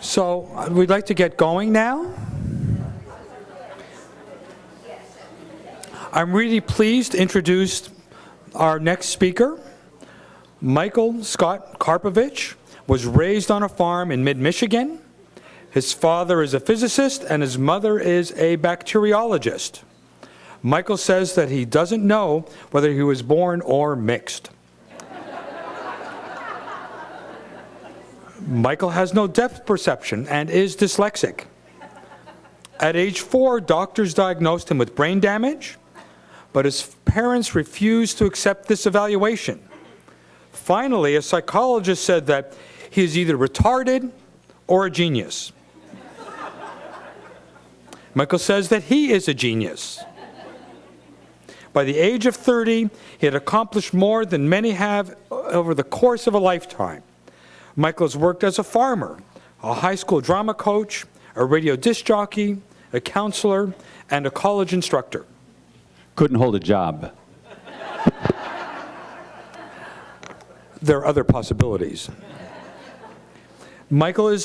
So we'd like to get going now. I'm really pleased to introduce our next speaker. Michael Scott Karpovich was raised on a farm in mid-Michigan. His father is a physicist and his mother is a bacteriologist. Michael says that he doesn't know whether he was born or mixed. Michael has no depth perception and is dyslexic. At age 4, doctors diagnosed him with brain damage, but his parents refused to accept this evaluation. Finally, a psychologist said that he is either retarded or a genius. Michael says that he is a genius. By the age of 30, he had accomplished more than many have over the course of a lifetime. Michael has worked as a farmer, a high school drama coach, a radio disc jockey, a counselor, and a college instructor. Couldn't hold a job. There are other possibilities. Michael is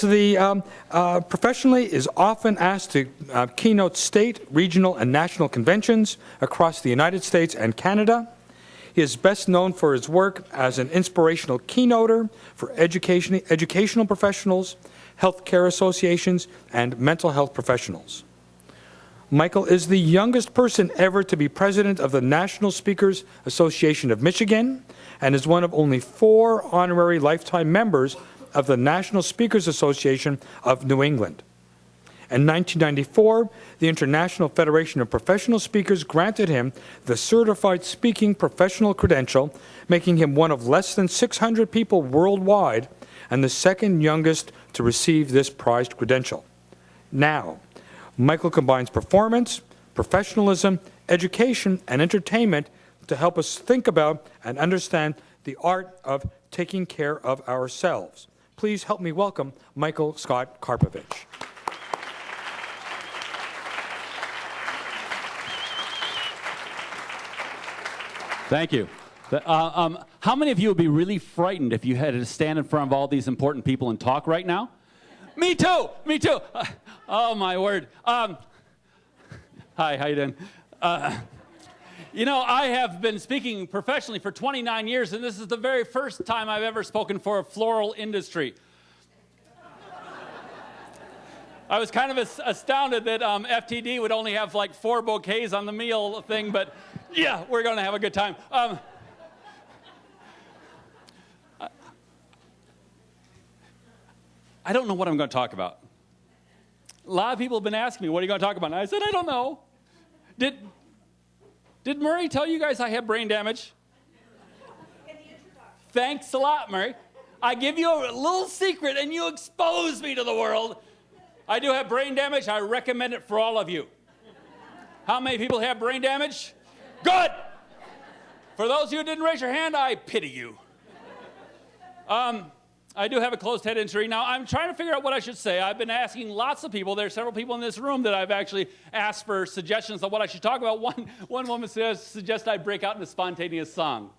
professionally is often asked to keynote state, regional, and national conventions across the United States and Canada. He is best known for his work as an inspirational keynoter for educational professionals, healthcare associations, and mental health professionals. Michael is the youngest person ever to be president of the National Speakers Association of Michigan and is one of only 4 honorary lifetime members of the National Speakers Association of New England. In 1994, the International Federation of Professional Speakers granted him the Certified Speaking Professional Credential, making him one of less than 600 people worldwide and the second youngest to receive this prized credential. Now, Michael combines performance, professionalism, education, and entertainment to help us think about and understand the art of taking care of ourselves. Please help me welcome Michael Scott Karpovich. Thank you. How many of you would be really frightened if you had to stand in front of all these important people and talk right now? Me too. Me too. Oh, my word. Hi, how you doing? You know, I have been speaking professionally for 29 years, and this is the very first time I've ever spoken for a floral industry. I was kind of astounded that FTD would only have like 4 bouquets on the meal thing, but yeah, we're going to have a good time. I don't know what I'm going to talk about. A lot of people have been asking me, what are you going to talk about? And I said, I don't know. Did Murray tell you guys I have brain damage? Thanks a lot, Murray. I give you a little secret and you expose me to the world. I do have brain damage. I recommend it for all of you. How many people have brain damage? Good. For those of you who didn't raise your hand, I pity you. I do have a closed head injury. Now, I'm trying to figure out what I should say. I've been asking lots of people. There are several people in this room that I've actually asked for suggestions on what I should talk about. One woman suggests I break out in a spontaneous song.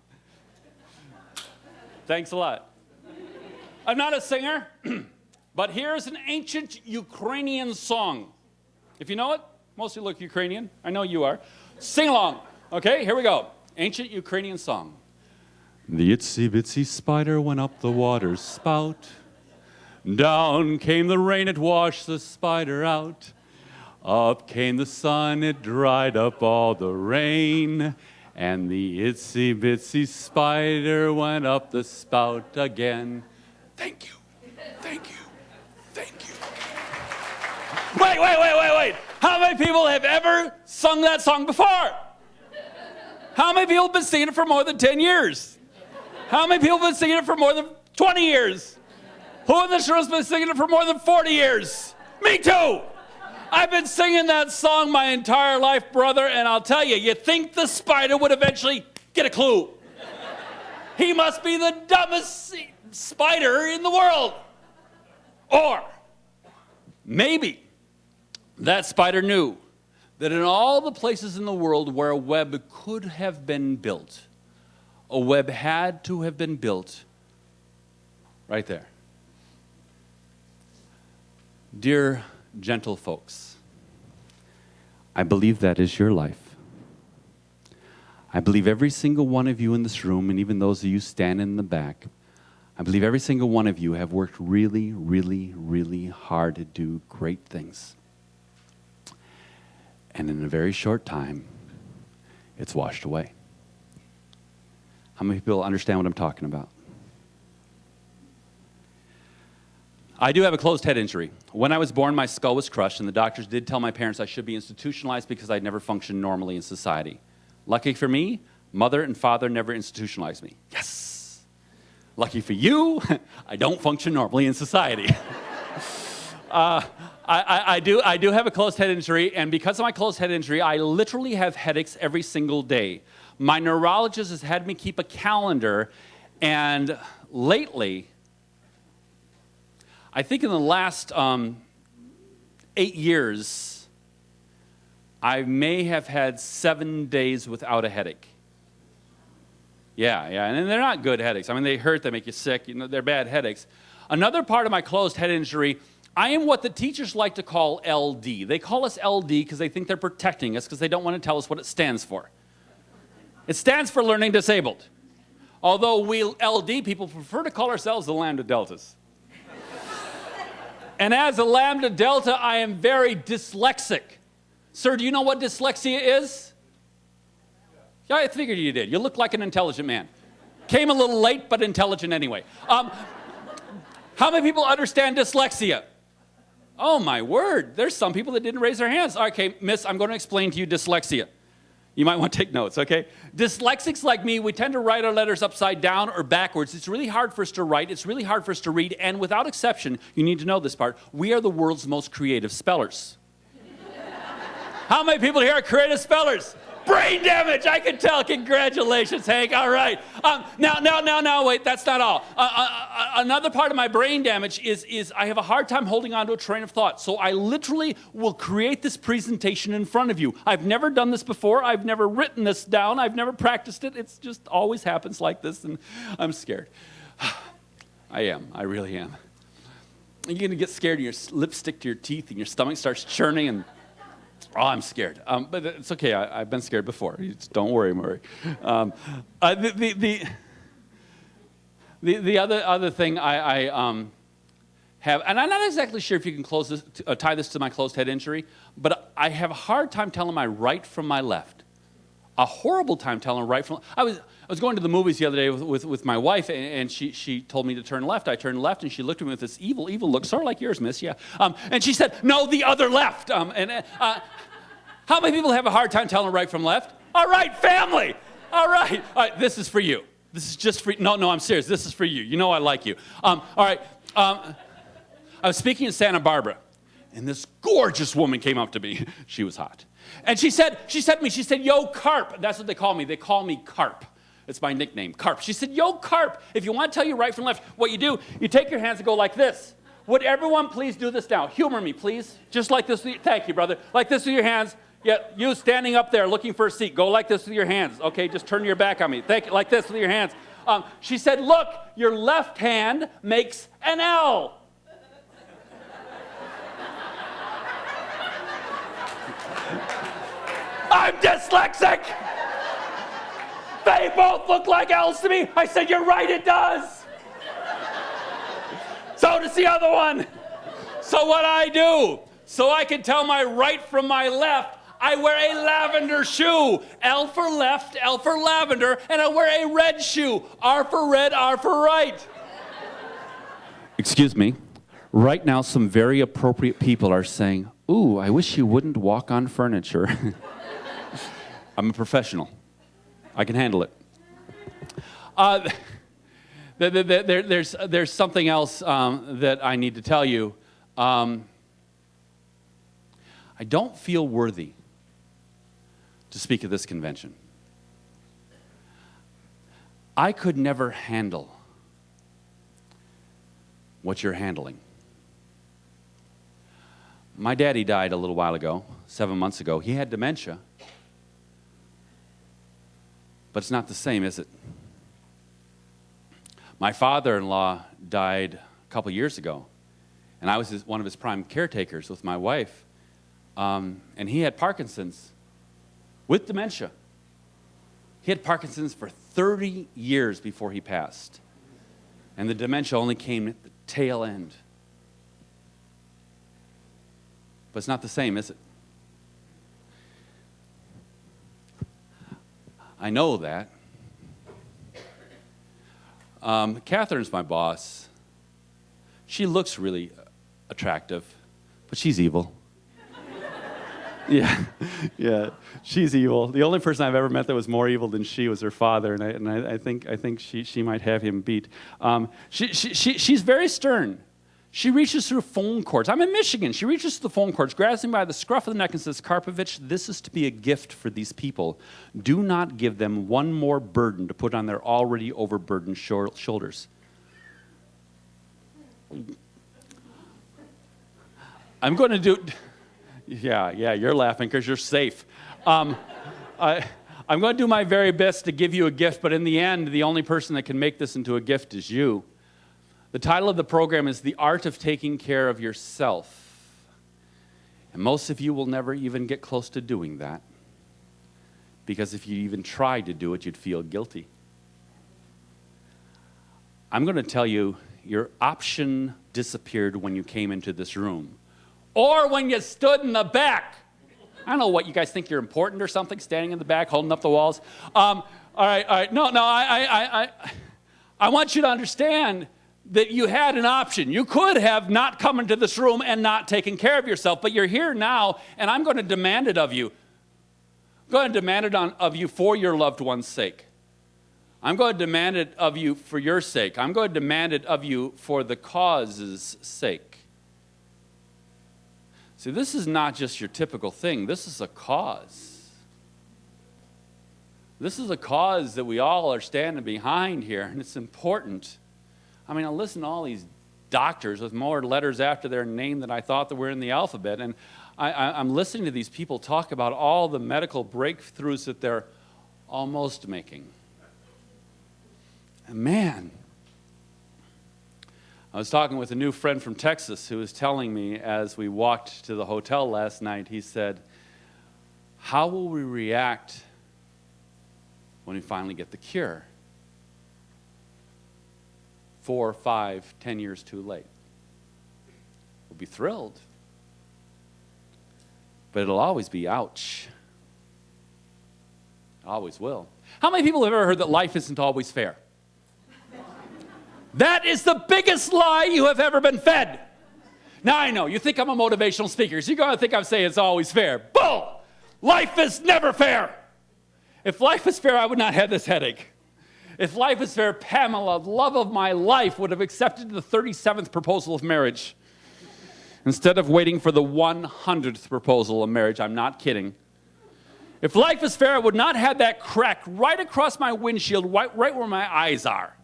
Thanks a lot. I'm not a singer, but here's an ancient Ukrainian song. If you know it, most of you look Ukrainian. I know you are. Sing along. Okay, here we go. Ancient Ukrainian song. The itsy-bitsy spider went up the water spout. Down came the rain, it washed the spider out. Up came the sun, it dried up all the rain. And the itsy-bitsy spider went up the spout again. Thank you, thank you, thank you. Wait. How many people have ever sung that song before? How many people have been singing it for more than 10 years? How many people have been singing it for more than 20 years? Who in this room has been singing it for more than 40 years? Me too. I've been singing that song my entire life, brother, and I'll tell you, you think the spider would eventually get a clue. He must be the dumbest spider in the world. Or maybe that spider knew that in all the places in the world where a web could have been built, a web had to have been built right there. Dear gentle folks, I believe that is your life. I believe every single one of you in this room, and even those of you standing in the back, I believe every single one of you have worked really, really, really hard to do great things. And in a very short time, it's washed away. How many people understand what I'm talking about? I do have a closed head injury. When I was born, my skull was crushed, and the doctors did tell my parents I should be institutionalized because I'd never functioned normally in society. Lucky for me, mother and father never institutionalized me. Yes! Lucky for you, I don't function normally in society. I do have a closed head injury, and because of my closed head injury, I literally have headaches every single day. My neurologist has had me keep a calendar, and lately, I think in the last 8 years, I may have had 7 days without a headache. Yeah, and they're not good headaches. I mean, they hurt, they make you sick, they're bad headaches. Another part of my closed head injury, I am what the teachers like to call LD. They call us LD because they think they're protecting us because they don't want to tell us what it stands for. It stands for learning disabled. Although we LD people prefer to call ourselves the Lambda Deltas. And as a Lambda Delta, I am very dyslexic. Sir, do you know what dyslexia is? Yeah, I figured you did. You look like an intelligent man. Came a little late, but intelligent anyway. How many people understand dyslexia? Oh, my word. There's some people that didn't raise their hands. Okay, miss, I'm going to explain to you dyslexia. You might want to take notes, okay? Dyslexics like me, we tend to write our letters upside down or backwards. It's really hard for us to write. It's really hard for us to read. And without exception, you need to know this part, we are the world's most creative spellers. How many people here are creative spellers? Brain damage, I can tell. Congratulations, Hank. All right. Now, wait, that's not all. Another part of my brain damage is I have a hard time holding on to a train of thought. So I literally will create this presentation in front of you. I've never done this before. I've never written this down. I've never practiced it. It's just always happens like this, and I'm scared. I am. I really am. You're going to get scared, and your lips stick to your teeth, and your stomach starts churning, and oh, I'm scared, but it's okay. I've been scared before. Don't worry, Murray. The other thing I have, and I'm not exactly sure if you can tie this to my closed head injury, but I have a hard time telling my right from my left. A horrible time telling right from. I was going to the movies the other day with my wife, and she told me to turn left. I turned left, and she looked at me with this evil look, sort of like yours, miss, yeah. And she said, no, the other left. How many people have a hard time telling right from left? All right, family. All right, this is for you. This is just for you. No, I'm serious. This is for you. You know I like you. All right. I was speaking in Santa Barbara, and this gorgeous woman came up to me. She was hot. And she said to me, yo, Carp. That's what they call me. They call me Carp. It's my nickname, Carp. She said, yo, Carp, if you want to tell you right from left, what you do, you take your hands and go like this. Would everyone please do this now? Humor me, please. Just like this. Thank you, brother. Like this with your hands. Yeah, you standing up there looking for a seat. Go like this with your hands. Okay, just turn your back on me. Thank you. Like this with your hands. She said, look, your left hand makes an L. I'm dyslexic. They both look like L's to me. I said, you're right, it does. So does the other one. So what I do, so I can tell my right from my left, I wear a lavender shoe. L for left, L for lavender, and I wear a red shoe. R for red, R for right. Excuse me. Right now, some very appropriate people are saying, ooh, I wish you wouldn't walk on furniture. I'm a professional. I can handle it. There's something else that I need to tell you. I don't feel worthy to speak at this convention. I could never handle what you're handling. My daddy died a little while ago, 7 months ago. He had dementia. But it's not the same, is it? My father-in-law died a couple years ago, And I was one of his prime caretakers with my wife. And he had Parkinson's with dementia. He had Parkinson's for 30 years before he passed. And the dementia only came at the tail end. But it's not the same, is it? I know that. Catherine's my boss. She looks really attractive, but she's evil. Yeah, she's evil. The only person I've ever met that was more evil than she was her father, and I think she might have him beat. She's very stern. She reaches through phone cords. I'm in Michigan. She reaches through the phone cords, grabs me by the scruff of the neck and says, "Karpovich, this is to be a gift for these people. Do not give them one more burden to put on their already overburdened shoulders." I'm going to do... Yeah, you're laughing because you're safe. I'm going to do my very best to give you a gift, but in the end, the only person that can make this into a gift is you. The title of the program is The Art of Taking Care of Yourself. And most of you will never even get close to doing that, because if you even tried to do it, you'd feel guilty. I'm going to tell you, your option disappeared when you came into this room, or when you stood in the back. I don't know what you guys think, you're important or something, standing in the back, holding up the walls. All right. No, I want you to understand that you had an option. You could have not come into this room and not taken care of yourself, but you're here now, and I'm going to demand it of you. I'm going to demand it of you for your loved one's sake. I'm going to demand it of you for your sake. I'm going to demand it of you for the cause's sake. See, this is not just your typical thing. This is a cause. This is a cause that we all are standing behind here, and it's important. I mean, I listen to all these doctors with more letters after their name than I thought that were in the alphabet, and I'm listening to these people talk about all the medical breakthroughs that they're almost making. And man, I was talking with a new friend from Texas who was telling me as we walked to the hotel last night, he said, "How will we react when we finally get the cure? 4, 5, 10 years too late." We'll be thrilled, but it'll always be ouch. It always will. How many people have ever heard that life isn't always fair? That is the biggest lie you have ever been fed. Now I know, you think I'm a motivational speaker, so you're going to think I'm saying it's always fair. Bull! Life is never fair. If life is fair, I would not have this headache. If life is fair, Pamela, the love of my life, would have accepted the 37th proposal of marriage instead of waiting for the 100th proposal of marriage. I'm not kidding. If life is fair, I would not have that crack right across my windshield, right where my eyes are.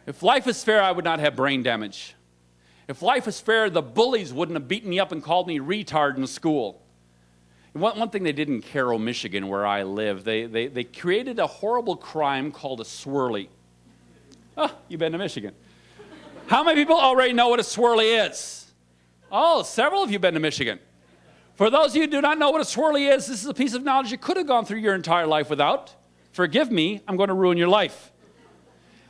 If life is fair, I would not have brain damage. If life is fair, the bullies wouldn't have beaten me up and called me retard in school. One thing they did in Carroll, Michigan, where I live, they created a horrible crime called a swirly. Oh, you've been to Michigan. How many people already know what a swirly is? Oh, several of you have been to Michigan. For those of you who do not know what a swirly is, this is a piece of knowledge you could have gone through your entire life without. Forgive me, I'm going to ruin your life.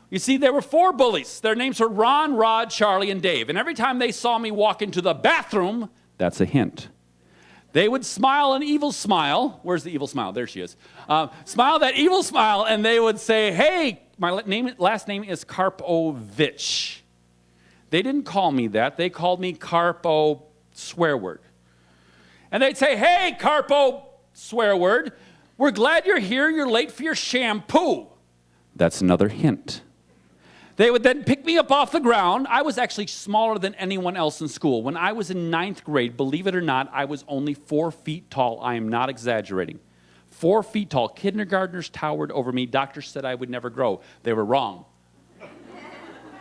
You see, there were 4 bullies. Their names were Ron, Rod, Charlie, and Dave. And every time they saw me walk into the bathroom, that's a hint. They would smile an evil smile. Where's the evil smile? There she is. Smile that evil smile, and they would say, "Hey, my last name is Karpovich." They didn't call me that. They called me Karpo, swear word. And they'd say, "Hey, Karpo, swear word, we're glad you're here. You're late for your shampoo." That's another hint. They would then pick me up off the ground. I was actually smaller than anyone else in school. When I was in 9th grade, believe it or not, I was only 4 feet tall. I am not exaggerating. 4 feet tall. Kindergartners towered over me. Doctors said I would never grow. They were wrong.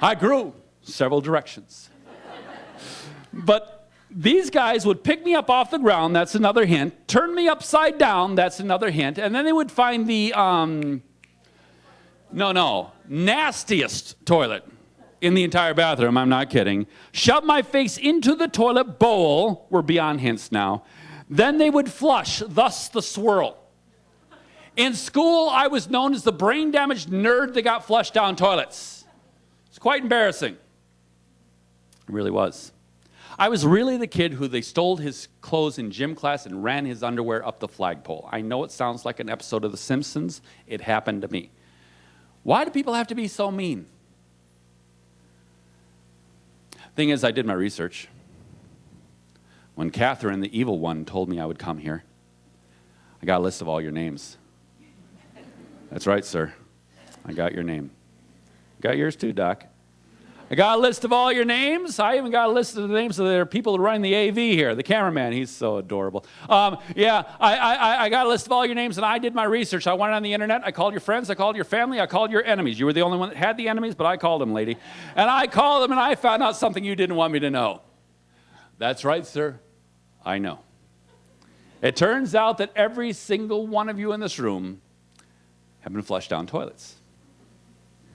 I grew several directions. But these guys would pick me up off the ground. That's another hint. Turn me upside down. That's another hint. And then they would find the... nastiest toilet. in the entire bathroom, I'm not kidding, shove my face into the toilet bowl, we're beyond hints now, then they would flush, thus the swirl. In school, I was known as the brain-damaged nerd that got flushed down toilets. It's quite embarrassing. It really was. I was really the kid who they stole his clothes in gym class and ran his underwear up the flagpole. I know it sounds like an episode of The Simpsons. It happened to me. Why do people have to be so mean? Thing is, I did my research. When Catherine, the evil one, told me I would come here, I got a list of all your names. That's right, sir. I got your name. Got yours too, Doc. I got a list of all your names. I even got a list of the names of the people running the AV here. The cameraman, he's so adorable. I got a list of all your names, and I did my research. I went on the internet. I called your friends. I called your family. I called your enemies. You were the only one that had the enemies, but I called them, lady. And I called them, and I found out something you didn't want me to know. That's right, sir. I know. It turns out that every single one of you in this room have been flushed down toilets.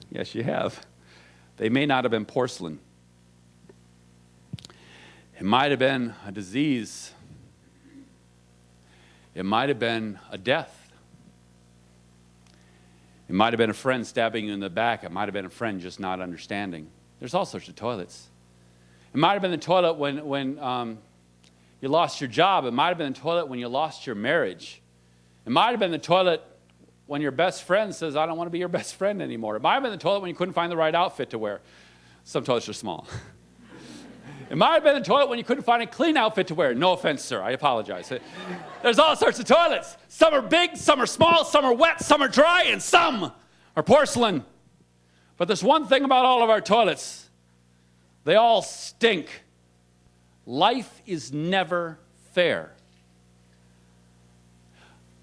Yes, you have. They may not have been porcelain. It might have been a disease. It might have been a death. It might have been a friend stabbing you in the back. It might have been a friend just not understanding. There's all sorts of toilets. It might have been the toilet when you lost your job. It might have been the toilet when you lost your marriage. It might have been the toilet when your best friend says, I don't want to be your best friend anymore. It might have been the toilet when you couldn't find the right outfit to wear. Some toilets are small. It might have been the toilet when you couldn't find a clean outfit to wear. No offense, sir. I apologize. There's all sorts of toilets. Some are big, some are small, some are wet, some are dry, and some are porcelain. But there's one thing about all of our toilets. They all stink. Life is never fair.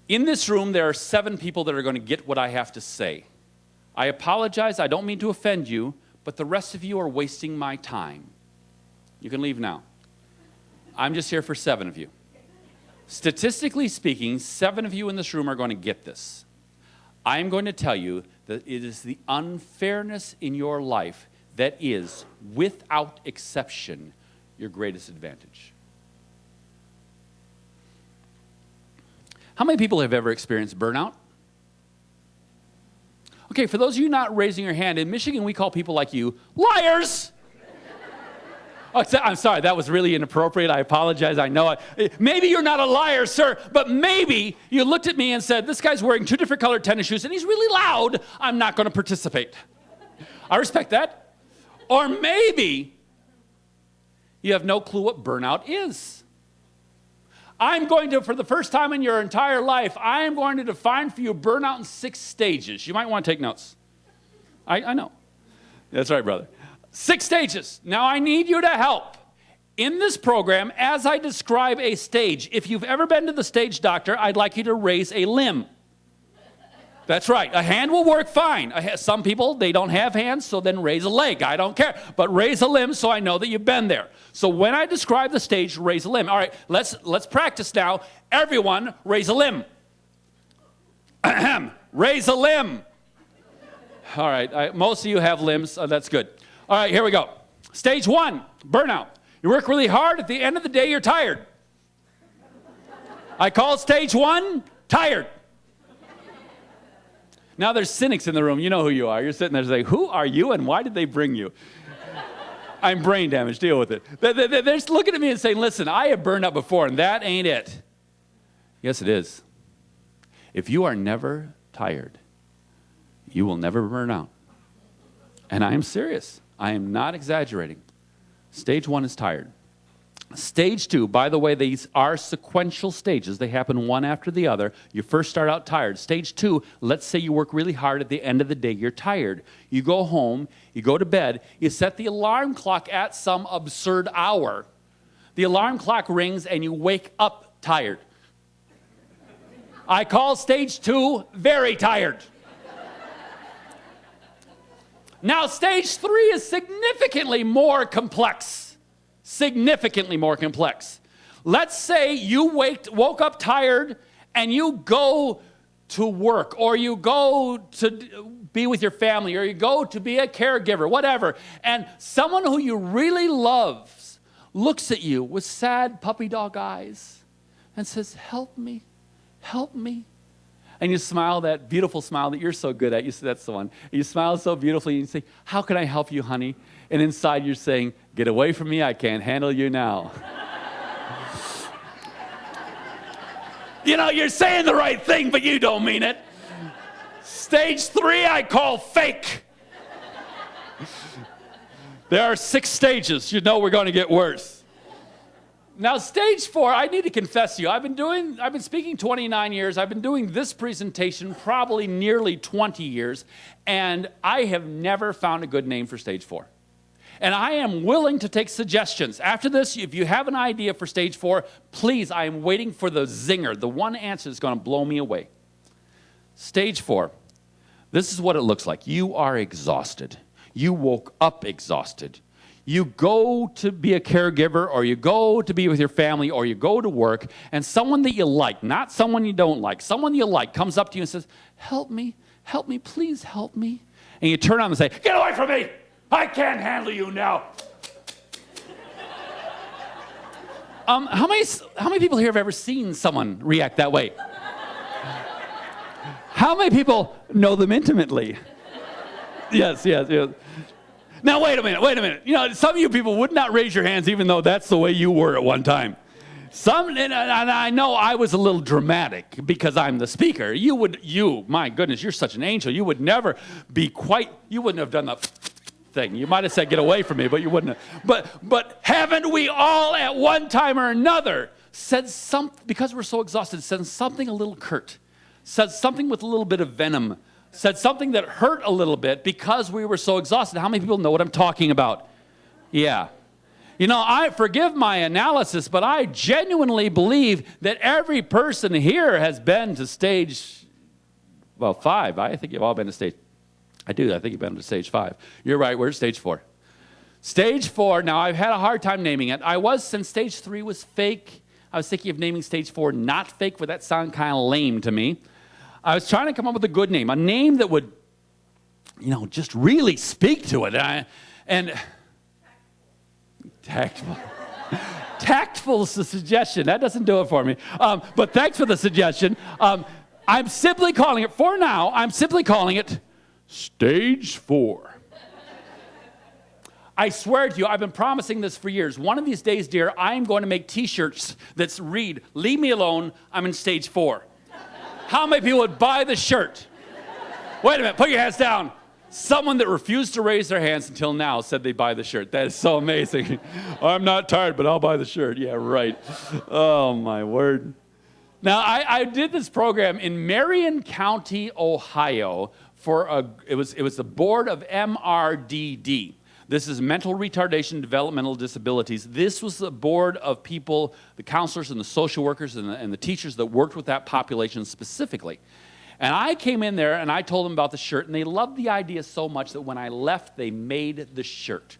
In this room, there are 7 people that are going to get what I have to say. I apologize. I don't mean to offend you, but the rest of you are wasting my time. You can leave now. I'm just here for 7 of you. Statistically speaking, 7 of you in this room are going to get this. I am going to tell you that it is the unfairness in your life that is, without exception, your greatest advantage. How many people have ever experienced burnout? Okay, for those of you not raising your hand, in Michigan we call people like you liars. Oh, I'm sorry, that was really inappropriate. I apologize, I know it. Maybe you're not a liar, sir, but maybe you looked at me and said, this guy's wearing 2 different colored tennis shoes and he's really loud. I'm not going to participate. I respect that. Or maybe you have no clue what burnout is. I'm going to, for the first time in your entire life, I am going to define for you burnout in 6 stages. You might want to take notes. I know. That's right, brother. 6 stages. Now, I need you to help. In this program, as I describe a stage, if you've ever been to the stage doctor, I'd like you to raise a limb. That's right. A hand will work fine. Some people, they don't have hands, so then raise a leg. I don't care. But raise a limb so I know that you've been there. So when I describe the stage, raise a limb. All right, let's practice now. Everyone, raise a limb. Raise a limb. All right, most of you have limbs. That's good. All right, here we go. Stage 1, burnout. You work really hard. At the end of the day, you're tired. I call stage 1, tired. Now there's cynics in the room. You know who you are. You're sitting there saying, who are you and why did they bring you? I'm brain damaged. Deal with it. They're just looking at me and saying, listen, I have burned out before and that ain't it. Yes, it is. If you are never tired, you will never burn out. And I am serious. I am not exaggerating. Stage 1 is tired. Stage 2, by the way, these are sequential stages. They happen one after the other. You first start out tired. Stage 2, let's say you work really hard. At the end of the day, you're tired. You go home, you go to bed, you set the alarm clock at some absurd hour. The alarm clock rings and you wake up tired. I call stage 2 very tired. Now, stage 3 is significantly more complex. Significantly more complex. Let's say you woke up tired and you go to work, or you go to be with your family, or you go to be a caregiver, whatever, and someone who you really love looks at you with sad puppy dog eyes and says, help me, help me. And you smile that beautiful smile that you're so good at. You say, that's the one. You smile so beautifully and you say, how can I help you, honey? And inside you're saying, get away from me, I can't handle you now. You know, you're saying the right thing, but you don't mean it. Stage 3, I call fake. There are 6 stages. You know we're going to get worse. Now, stage 4, I need to confess to you, I've been speaking 29 years. I've been doing this presentation probably nearly 20 years, and I have never found a good name for stage 4. And I am willing to take suggestions. After this, if you have an idea for stage 4, please, I am waiting for the zinger, the one answer that's going to blow me away. Stage 4, this is what it looks like. You are exhausted. You woke up exhausted. You go to be a caregiver, or you go to be with your family, or you go to work, and someone that you like, not someone you don't like, someone you like comes up to you and says, help me, please help me. And you turn on and say, get away from me! I can't handle you now. How many people here have ever seen someone react that way? How many people know them intimately? Yes. Now, wait a minute. You know, some of you people would not raise your hands even though that's the way you were at one time. And I know I was a little dramatic because I'm the speaker. My goodness, you're such an angel. You would never you wouldn't have done the thing. You might have said, get away from me, but you wouldn't have. But haven't we all at one time or another said something, because we're so exhausted, said something a little curt, said something with a little bit of venom, said something that hurt a little bit because we were so exhausted? How many people know what I'm talking about? Yeah. You know, I forgive my analysis, but I genuinely believe that every person here has been to stage, 5. I think you've all been to stage. I think you've been to stage 5. You're right, we're at stage 4. Stage 4, now I've had a hard time naming it. Since stage 3 was fake, I was thinking of naming stage 4 not fake, but that sounded kind of lame to me. I was trying to come up with a good name, a name that would, just really speak to it. And tactful. Tactful is the suggestion. That doesn't do it for me. But thanks for the suggestion. I'm simply calling it, for now, Stage 4. I swear to you, I've been promising this for years. One of these days, dear, I'm going to make T-shirts that read, leave me alone, I'm in stage 4. How many people would buy the shirt? Wait a minute, put your hands down. Someone that refused to raise their hands until now said they'd buy the shirt. That is so amazing. I'm not tired, but I'll buy the shirt. Yeah, right. Oh, my word. Now, I did this program in Marion County, Ohio, it was the board of MRDD. This is mental retardation, developmental disabilities. This was the board of people, the counselors and the social workers and the teachers that worked with that population specifically. And I came in there and I told them about the shirt, and they loved the idea so much that when I left, they made the shirt.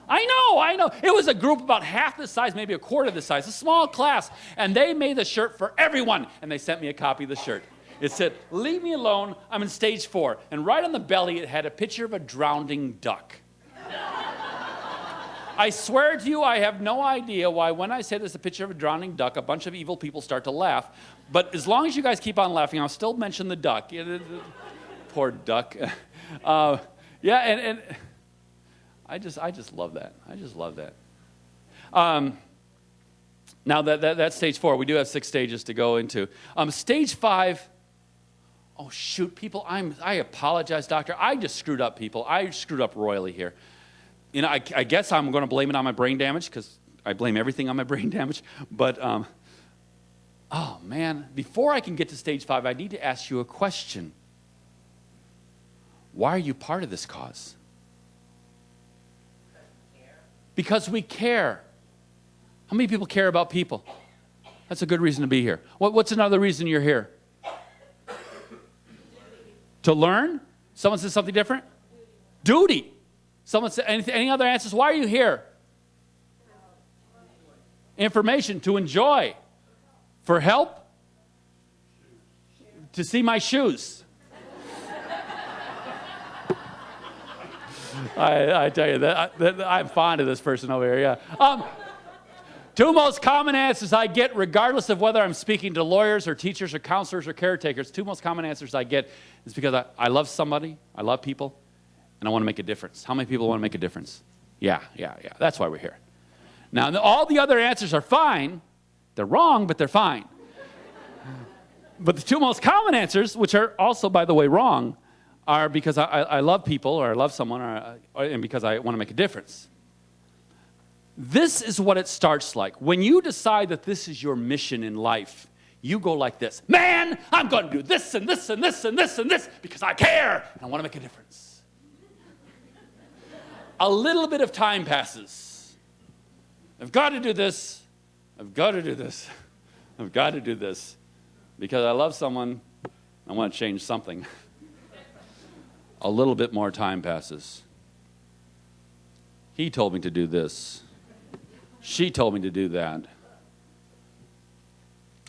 I know. It was a group about half the size, maybe a quarter the size, a small class, and they made the shirt for everyone, and they sent me a copy of the shirt. It said, leave me alone, I'm in stage 4. And right on the belly, it had a picture of a drowning duck. I swear to you, I have no idea why when I say there's a picture of a drowning duck, a bunch of evil people start to laugh. But as long as you guys keep on laughing, I'll still mention the duck. Poor duck. And I just love that. Now, that's stage 4. We do have 6 stages to go into. Stage 5, oh, shoot, people, I apologize, doctor. I just screwed up, people. I screwed up royally here. I guess I'm going to blame it on my brain damage, because I blame everything on my brain damage. But, oh, man, before I can get to stage 5, I need to ask you a question. Why are you part of this cause? Because we care. How many people care about people? That's a good reason to be here. What's another reason you're here? To learn? Someone says something different? Duty. Someone said any other answers? Why are you here? Information. To enjoy. For help? to see my shoes. I tell you, that I'm fond of this person over here, yeah. Two most common answers I get, regardless of whether I'm speaking to lawyers or teachers or counselors or caretakers, two most common answers I get is because I love somebody, I love people, and I want to make a difference. How many people want to make a difference? Yeah. That's why we're here. Now, all the other answers are fine. They're wrong, but they're fine. But the two most common answers, which are also, by the way, wrong, are because I love people or I love someone and because I want to make a difference. This is what it starts like. When you decide that this is your mission in life, you go like this. Man, I'm going to do this and this and this and this and this because I care and I want to make a difference. A little bit of time passes. I've got to do this. I've got to do this. I've got to do this because I love someone. I want to change something. A little bit more time passes. He told me to do this. She told me to do that.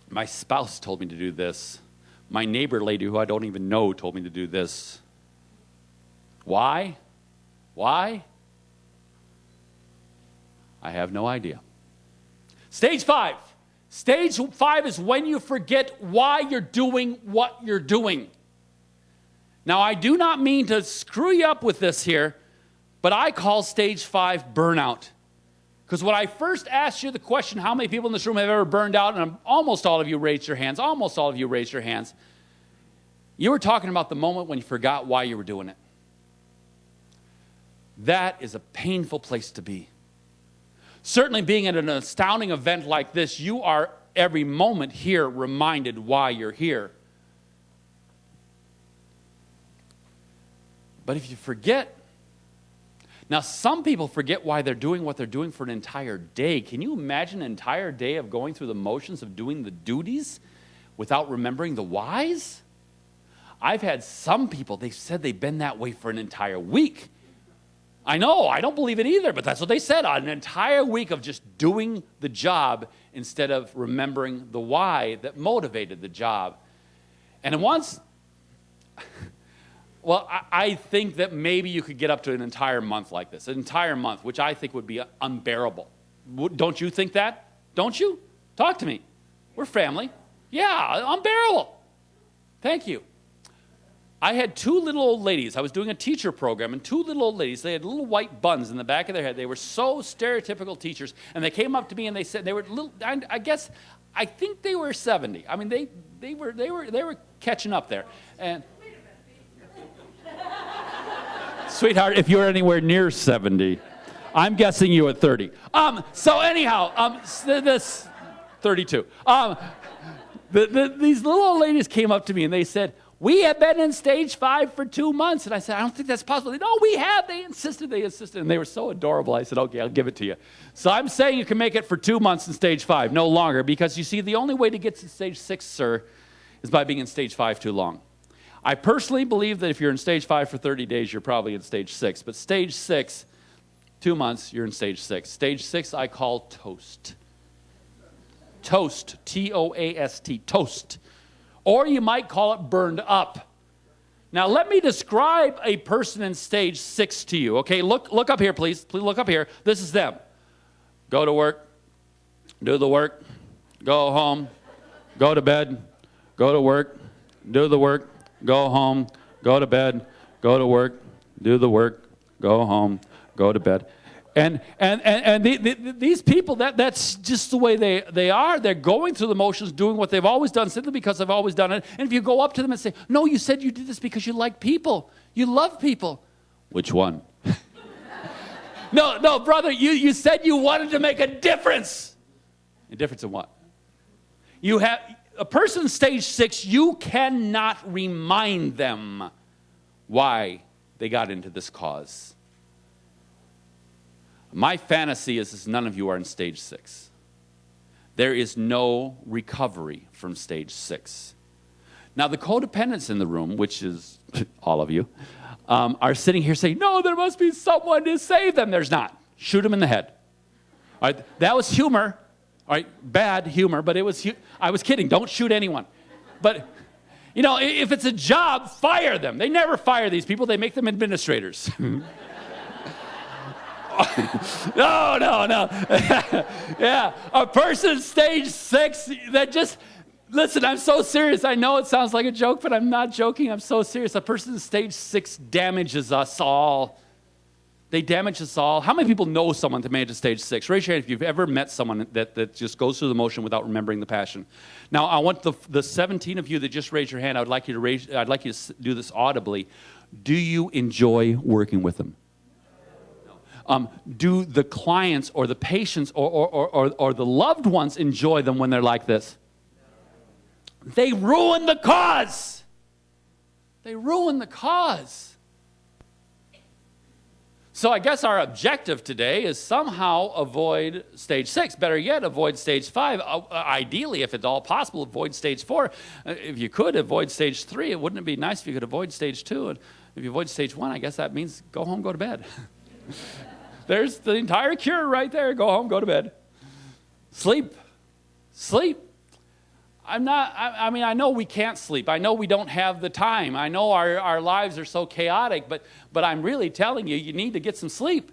My spouse told me to do this. My neighbor lady, who I don't even know, told me to do this. Why? Why? I have no idea. Stage 5. Stage 5 is when you forget why you're doing what you're doing. Now, I do not mean to screw you up with this here, but I call stage 5 burnout. Because when I first asked you the question, how many people in this room have ever burned out, and almost all of you raised your hands, you were talking about the moment when you forgot why you were doing it. That is a painful place to be. Certainly being at an astounding event like this, you are every moment here reminded why you're here. But if you forget, now some people forget why they're doing what they're doing for an entire day. Can you imagine an entire day of going through the motions of doing the duties without remembering the whys? I've had some people, they said they've been that way for an entire week. I know, I don't believe it either, but that's what they said, an entire week of just doing the job instead of remembering the why that motivated the job. And once, well, I think that maybe you could get up to an entire month like this, an entire month, which I think would be unbearable. Don't you think that? Don't you? Talk to me. We're family. Yeah, unbearable. Thank you. I had two little old ladies. I was doing a teacher program, and two little old ladies, they had little white buns in the back of their head. They were so stereotypical teachers, and they came up to me and they said, they were little, I think they were 70. I mean, they were catching up there. And sweetheart, if you're anywhere near 70, I'm guessing you at 30. So anyhow, this 32. These little old ladies came up to me and they said, we have been in stage 5 for 2 months. And I said, I don't think that's possible. They, no, we have. They insisted. And they were so adorable. I said, okay, I'll give it to you. So I'm saying you can make it for 2 months in stage 5, no longer, because you see, the only way to get to stage 6, sir, is by being in stage 5 too long. I personally believe that if you're in stage 5 for 30 days, you're probably in stage 6. But stage 6, 2 months, you're in stage 6. Stage 6 I call toast. Toast, T-O-A-S-T, toast. Or you might call it burned up. Now, let me describe a person in stage 6 to you. Okay, look up here, please. Please look up here. This is them. Go to work, do the work, go home, go to bed, go to work, do the work, go home, go to bed, go to work, do the work, go home, go to bed. And these people, that's just the way they are. They're going through the motions, doing what they've always done, simply because they've always done it. And if you go up to them and say, no, you said you did this because you like people. You love people. Which one? No, brother, you said you wanted to make a difference. A difference in what? You have a person in stage 6, you cannot remind them why they got into this cause. My fantasy is none of you are in stage 6. There is no recovery from stage 6. Now, the codependents in the room, which is all of you, are sitting here saying, no, there must be someone to save them. There's not. Shoot them in the head. All right, that was humor. All right, bad humor, but I was kidding. Don't shoot anyone. But You know, if it's a job, fire them. They never fire these people. They make them administrators. No. Yeah, a person stage 6 that just, listen, I'm so serious. I know it sounds like a joke, but I'm not joking. I'm so serious. A person in stage 6 damages us all. They damage us all. How many people know someone to manage a stage 6? Raise your hand if you've ever met someone that just goes through the motion without remembering the passion. Now, I want the 17 of you that just raised your hand, I'd like you to do this audibly. Do you enjoy working with them? Do the clients or the patients or the loved ones enjoy them when they're like this? They ruin the cause. They ruin the cause. So I guess our objective today is somehow avoid stage 6. Better yet, avoid stage 5. Ideally, if it's all possible, avoid stage 4. If you could avoid stage 3, wouldn't it be nice if you could avoid stage 2? And if you avoid stage 1, I guess that means go home, go to bed. There's the entire cure right there. Go home, go to bed. Sleep. I know we can't sleep. I know we don't have the time. I know our lives are so chaotic, but I'm really telling you, you need to get some sleep.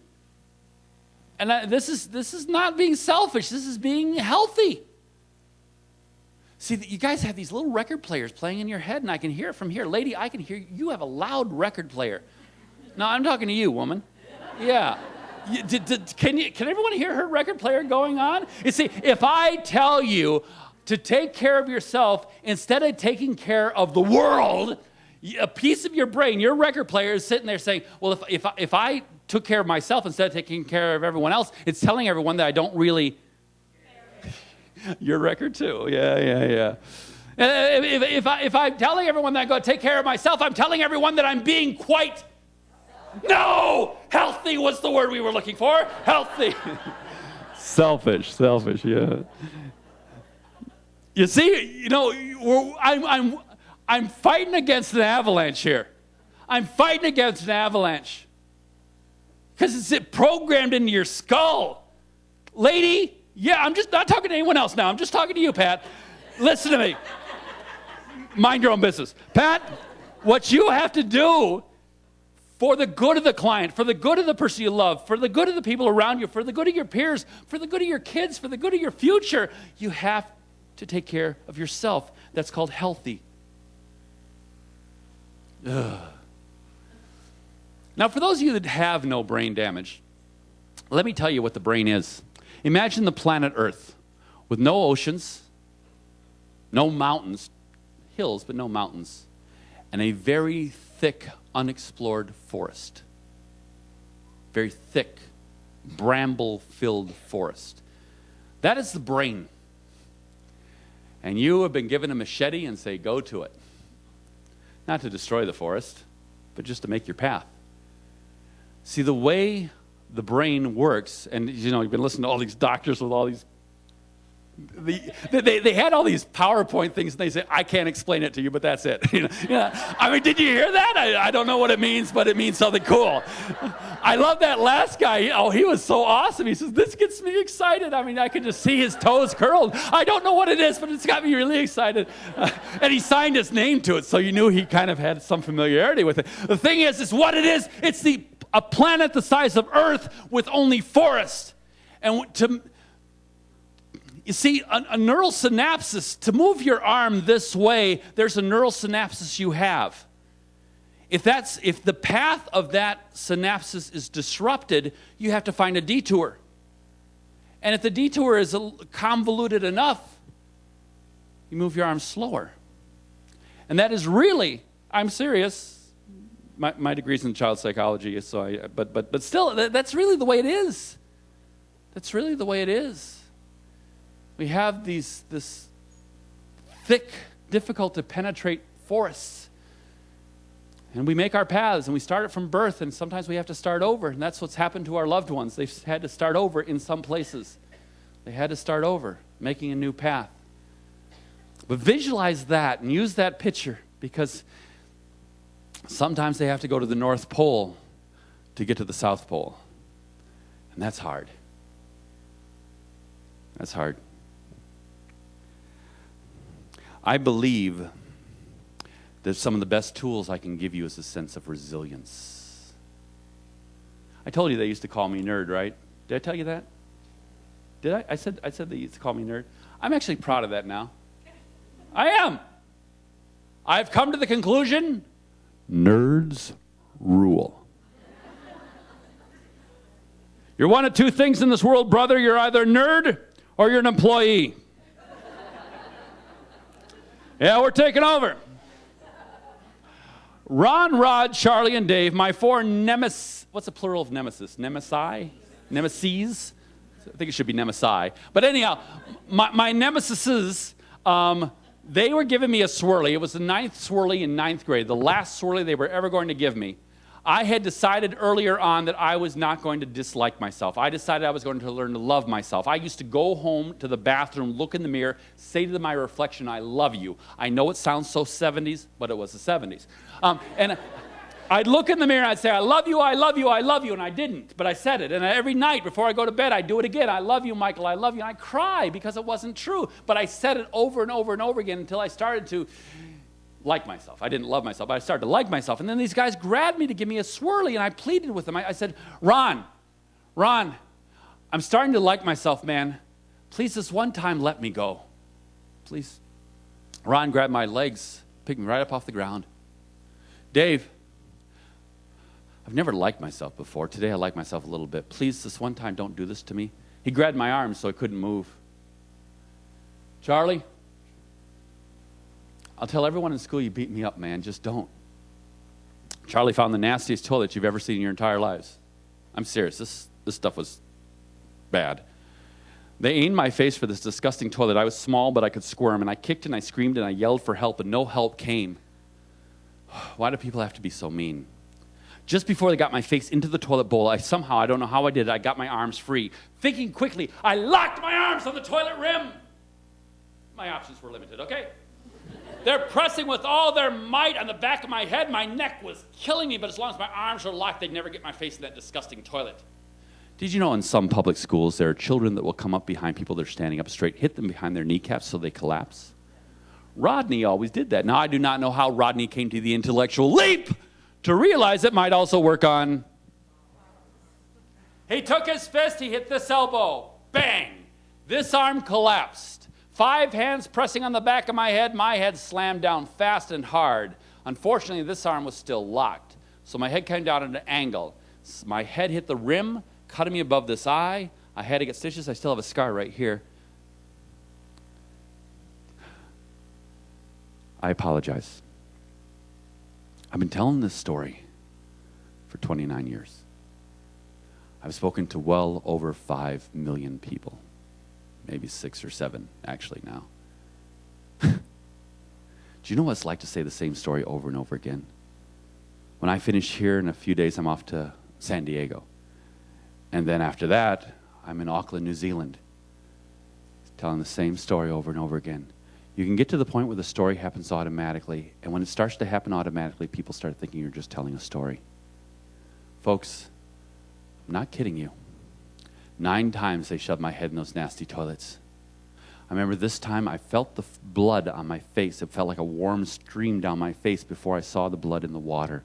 And this is not being selfish. This is being healthy. See, you guys have these little record players playing in your head, and I can hear it from here. Lady, I can hear you. You have a loud record player. No, I'm talking to you, woman. Yeah. Can everyone hear her record player going on? You see, if I tell you to take care of yourself instead of taking care of the world, a piece of your brain, your record player is sitting there saying, well, if I took care of myself instead of taking care of everyone else, it's telling everyone that I don't really... Your record too, yeah. If I'm telling everyone that I'm going to take care of myself, I'm telling everyone that I'm being quite... No! Healthy was the word we were looking for. Healthy. Selfish, yeah. You see, I'm fighting against an avalanche here. I'm fighting against an avalanche. Because it's programmed into your skull. Lady, yeah, I'm just not talking to anyone else now. I'm just talking to you, Pat. Listen to me. Mind your own business. Pat, what you have to do for the good of the client, for the good of the person you love, for the good of the people around you, for the good of your peers, for the good of your kids, for the good of your future, you have to take care of yourself. That's called healthy. Ugh. Now, for those of you that have no brain damage, let me tell you what the brain is. Imagine the planet Earth with no oceans, no mountains, hills, but no mountains, and a very thick, unexplored forest. Very thick, bramble-filled forest. That is the brain. And you have been given a machete and say, go to it. Not to destroy the forest, but just to make your path. See, the way the brain works, and you've been listening to all these doctors with all these, they had all these PowerPoint things, and they say, I can't explain it to you, but that's it. I mean, did you hear that? I don't know what it means, but it means something cool. I love that last guy. Oh, he was so awesome. He says, this gets me excited. I mean, I could just see his toes curled. I don't know what it is, but it's got me really excited. And he signed his name to it, so you knew he kind of had some familiarity with it. The thing is what it is. It's a planet the size of Earth with only forest. And you see, a neural synapses, to move your arm this way, there's a neural synapses you have. If the path of that synapses is disrupted, you have to find a detour. And if the detour is convoluted enough, you move your arm slower. And that is really, I'm serious, my degree's in child psychology, so but still, that's really the way it is. That's really the way it is. We have this thick, difficult to penetrate forests. And we make our paths, and we start it from birth, and sometimes we have to start over. And that's what's happened to our loved ones. They've had to start over in some places. They had to start over, making a new path. But visualize that and use that picture, because sometimes they have to go to the North Pole to get to the South Pole. And that's hard. That's hard. I believe that some of the best tools I can give you is a sense of resilience. I told you they used to call me nerd, right? Did I tell you that? Did I? I said they used to call me nerd. I'm actually proud of that now. I am. I've come to the conclusion, nerds rule. You're one of two things in this world, brother. You're either a nerd or you're an employee. Yeah, we're taking over. Ron, Rod, Charlie, and Dave, my four nemesis. What's the plural of nemesis? Nemesi? Nemesis? I think it should be nemesi. But anyhow, my nemesises, they were giving me a swirly. It was the 9th swirly in 9th grade, the last swirly they were ever going to give me. I had decided earlier on that I was not going to dislike myself. I decided I was going to learn to love myself. I used to go home to the bathroom, look in the mirror, say to my reflection, I love you. I know it sounds so 70s, but it was the 70s. And I'd look in the mirror and I'd say, I love you, I love you, I love you, and I didn't, but I said it. And every night before I go to bed, I'd do it again. I love you, Michael, I love you. And I'd cry because it wasn't true. But I said it over and over and over again until I started to like myself. I didn't love myself, but I started to like myself. And then these guys grabbed me to give me a swirly, and I pleaded with them. I said, Ron, I'm starting to like myself, man. Please, this one time, let me go. Please. Ron grabbed my legs, picked me right up off the ground. Dave, I've never liked myself before. Today I like myself a little bit. Please, this one time, don't do this to me. He grabbed my arm so I couldn't move. Charlie, I'll tell everyone in school you beat me up, man. Just don't. Charlie found the nastiest toilet you've ever seen in your entire lives. I'm serious. This stuff was bad. They aimed my face for this disgusting toilet. I was small, but I could squirm, and I kicked and I screamed and I yelled for help, and no help came. Why do people have to be so mean? Just before they got my face into the toilet bowl, I don't know how I did it, I got my arms free. Thinking quickly, I locked my arms on the toilet rim. My options were limited, okay? They're pressing with all their might on the back of my head. My neck was killing me, but as long as my arms were locked, they'd never get my face in that disgusting toilet. Did you know in some public schools there are children that will come up behind people that are standing up straight, hit them behind their kneecaps so they collapse? Rodney always did that. Now, I do not know how Rodney came to the intellectual leap to realize it might also work on. He took his fist, he hit this elbow. Bang! This arm collapsed. 5 hands pressing on the back of my head slammed down fast and hard. Unfortunately, this arm was still locked, so my head came down at an angle. My head hit the rim, cutting me above this eye. I had to get stitches. I still have a scar right here. I apologize. I've been telling this story for 29 years. I've spoken to well over 5 million people. Maybe 6 or 7, actually, now. Do you know what it's like to say the same story over and over again? When I finish here in a few days, I'm off to San Diego. And then after that, I'm in Auckland, New Zealand, telling the same story over and over again. You can get to the point where the story happens automatically, and when it starts to happen automatically, people start thinking you're just telling a story. Folks, I'm not kidding you. 9 times they shoved my head in those nasty toilets. I remember this time I felt the blood on my face. It felt like a warm stream down my face before I saw the blood in the water.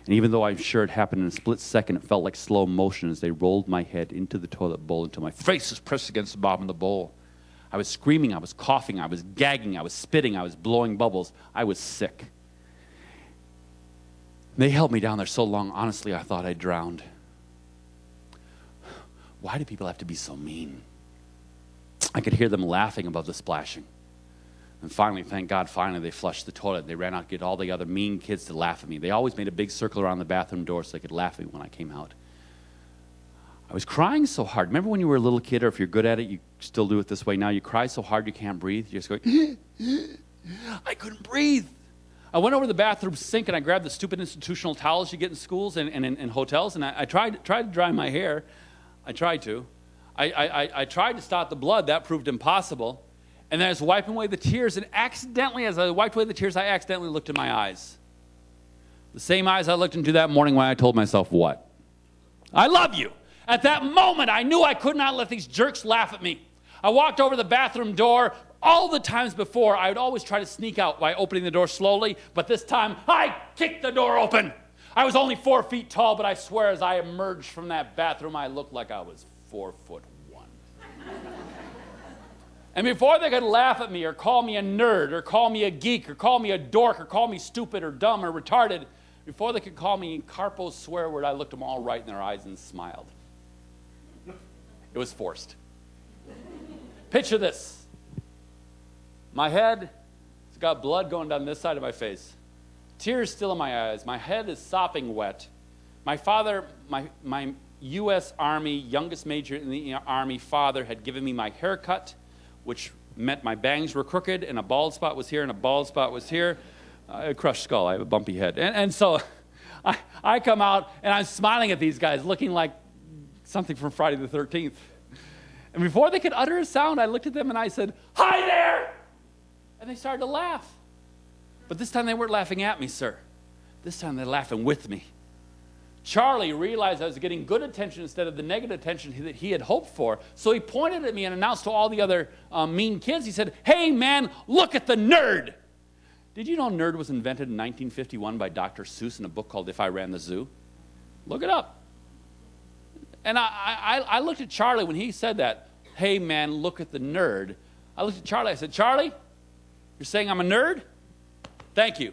And even though I'm sure it happened in a split second, it felt like slow motion as they rolled my head into the toilet bowl until my face was pressed against the bottom of the bowl. I was screaming, I was coughing, I was gagging, I was spitting, I was blowing bubbles. I was sick. They held me down there so long, honestly, I thought I drowned. Why do people have to be so mean? I could hear them laughing above the splashing. And finally, thank God, they flushed the toilet. They ran out to get all the other mean kids to laugh at me. They always made a big circle around the bathroom door so they could laugh at me when I came out. I was crying so hard. Remember when you were a little kid, or if you're good at it, you still do it this way now, you cry so hard you can't breathe? You're just going, I couldn't breathe. I went over to the bathroom sink and I grabbed the stupid institutional towels you get in schools and in hotels, and I tried to dry my hair. I tried to. I tried to stop the blood. That proved impossible. And then I was wiping away the tears, and accidentally, as I wiped away the tears, I accidentally looked in my eyes. The same eyes I looked into that morning when I told myself what? I love you. At that moment, I knew I could not let these jerks laugh at me. I walked over to the bathroom door, All the times before, I would always try to sneak out by opening the door slowly, but this time, I kicked the door open. I was only 4 feet tall, but I swear as I emerged from that bathroom, I looked like I was 4'1". And before they could laugh at me or call me a nerd or call me a geek or call me a dork or call me stupid or dumb or retarded, before they could call me Karpo's swear word, I looked them all right in their eyes and smiled. It was forced. Picture this. My head has got blood going down this side of my face. Tears still in my eyes. My head is sopping wet. My father, my U.S. Army, youngest major in the Army father, had given me my haircut, which meant my bangs were crooked, and a bald spot was here, and a bald spot was here. A crushed skull. I have a bumpy head. And so I come out, and I'm smiling at these guys, looking like something from Friday the 13th. And before they could utter a sound, I looked at them, and I said, "Hi there!" And they started to laugh. But this time they weren't laughing at me, sir. This time they're laughing with me. Charlie realized I was getting good attention instead of the negative attention that he had hoped for. So he pointed at me and announced to all the other mean kids, he said, "Hey, man, look at the nerd." Did you know nerd was invented in 1951 by Dr. Seuss in a book called If I Ran the Zoo? Look it up. And I looked at Charlie when he said that, "Hey, man, look at the nerd." I looked at Charlie. I said, "Charlie, you're saying I'm a nerd? Thank you.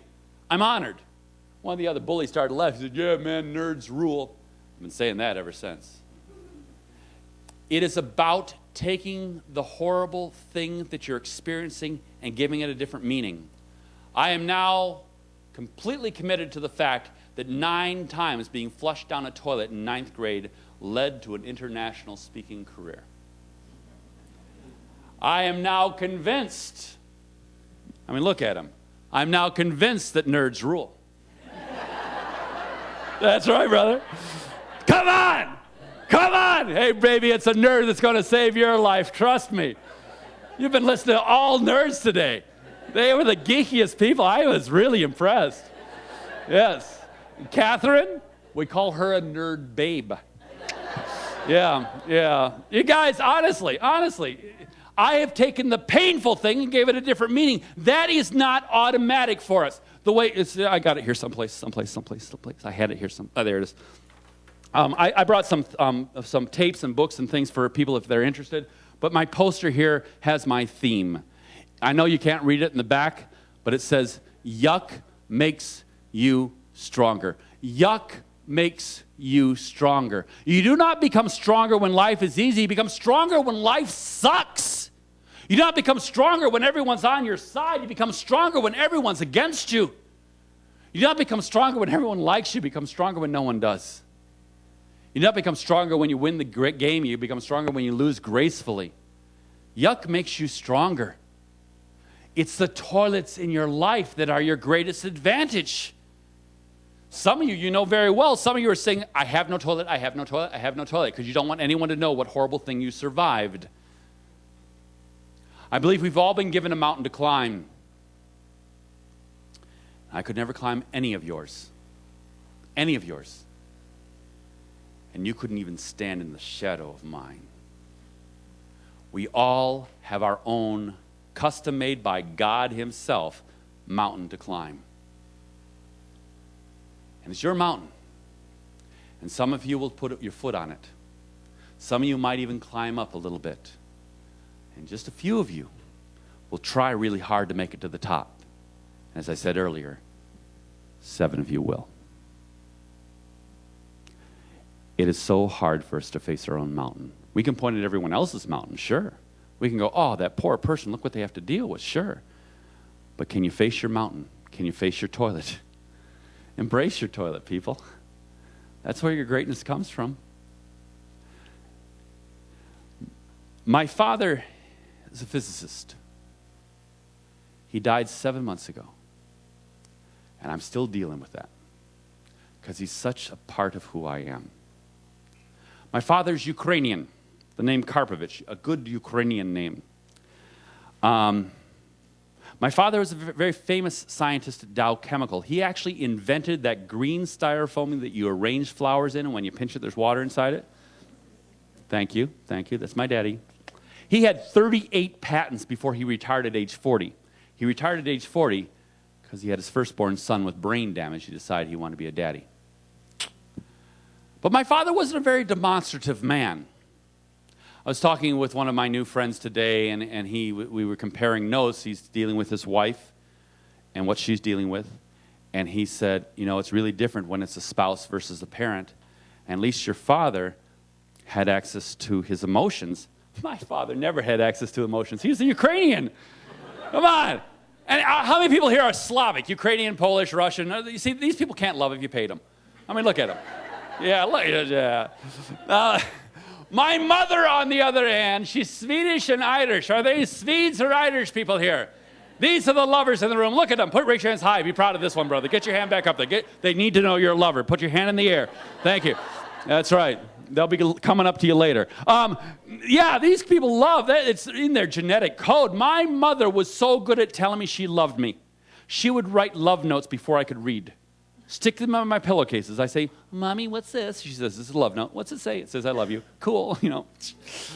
I'm honored." One of the other bullies started to laugh. He said, "Yeah, man, nerds rule." I've been saying that ever since. It is about taking the horrible thing that you're experiencing and giving it a different meaning. I am now completely committed to the fact that 9 times being flushed down a toilet in 9th grade led to an international speaking career. I am now convinced, look at him. I'm now convinced that nerds rule. That's right, brother. Come on. Come on. Hey, baby, it's a nerd that's going to save your life. Trust me. You've been listening to all nerds today. They were the geekiest people. I was really impressed. Yes. Catherine, we call her a nerd babe. Yeah. You guys, honestly, I have taken the painful thing and gave it a different meaning. That is not automatic for us. The way it's, I got it here someplace. I had it here. There it is. I brought some tapes and books and things for people if they're interested. But my poster here has my theme. I know you can't read it in the back, but it says, "Yuck makes you stronger." Yuck makes you stronger. You do not become stronger when life is easy. You become stronger when life sucks. You do not become stronger when everyone's on your side. You become stronger when everyone's against you. You do not become stronger when everyone likes you. You become stronger when no one does. You do not become stronger when you win the great game. You become stronger when you lose gracefully. Yuck makes you stronger. It's the toilets in your life that are your greatest advantage. Some of you know very well. Some of you are saying, "I have no toilet, I have no toilet, I have no toilet," because you don't want anyone to know what horrible thing you survived. I believe we've all been given a mountain to climb. I could never climb any of yours. Any of yours. And you couldn't even stand in the shadow of mine. We all have our own custom-made by God himself mountain to climb. And it's your mountain. And some of you will put your foot on it. Some of you might even climb up a little bit. And just a few of you will try really hard to make it to the top. As I said earlier, 7 of you will. It is so hard for us to face our own mountain. We can point at everyone else's mountain, sure. We can go, "Oh, that poor person, look what they have to deal with," sure. But can you face your mountain? Can you face your toilet? Embrace your toilet, people. That's where your greatness comes from. My father is a physicist. He died 7 months ago. And I'm still dealing with that because he's such a part of who I am. My father's Ukrainian, the name Karpovich, a good Ukrainian name. My father was a very famous scientist at Dow Chemical. He actually invented that green styrofoam that you arrange flowers in, and when you pinch it, there's water inside it. Thank you. That's my daddy. He had 38 patents before he retired at age 40. He retired at age 40 because he had his firstborn son with brain damage. He decided he wanted to be a daddy. But my father wasn't a very demonstrative man. I was talking with one of my new friends today, and we were comparing notes. He's dealing with his wife and what she's dealing with. And he said, you know, it's really different when it's a spouse versus a parent. And at least your father had access to his emotions. My father never had access to emotions. He was a Ukrainian. Come on. And how many people here are Slavic? Ukrainian, Polish, Russian? You see, these people can't love if you paid them. I mean, look at them. Yeah, look at yeah. My mother, on the other hand, she's Swedish and Irish. Are they Swedes or Irish people here? These are the lovers in the room. Look at them. Raise your hands high. Be proud of this one, brother. Get your hand back up there. They need to know you're a lover. Put your hand in the air. Thank you. That's right. They'll be coming up to you later. Yeah, these people love that. It's in their genetic code. My mother was so good at telling me she loved me. She would write love notes before I could read. Stick them on my pillowcases. I say, Mommy, what's this? She says, this is a love note. What's it say? It says, I love you. Cool. You know,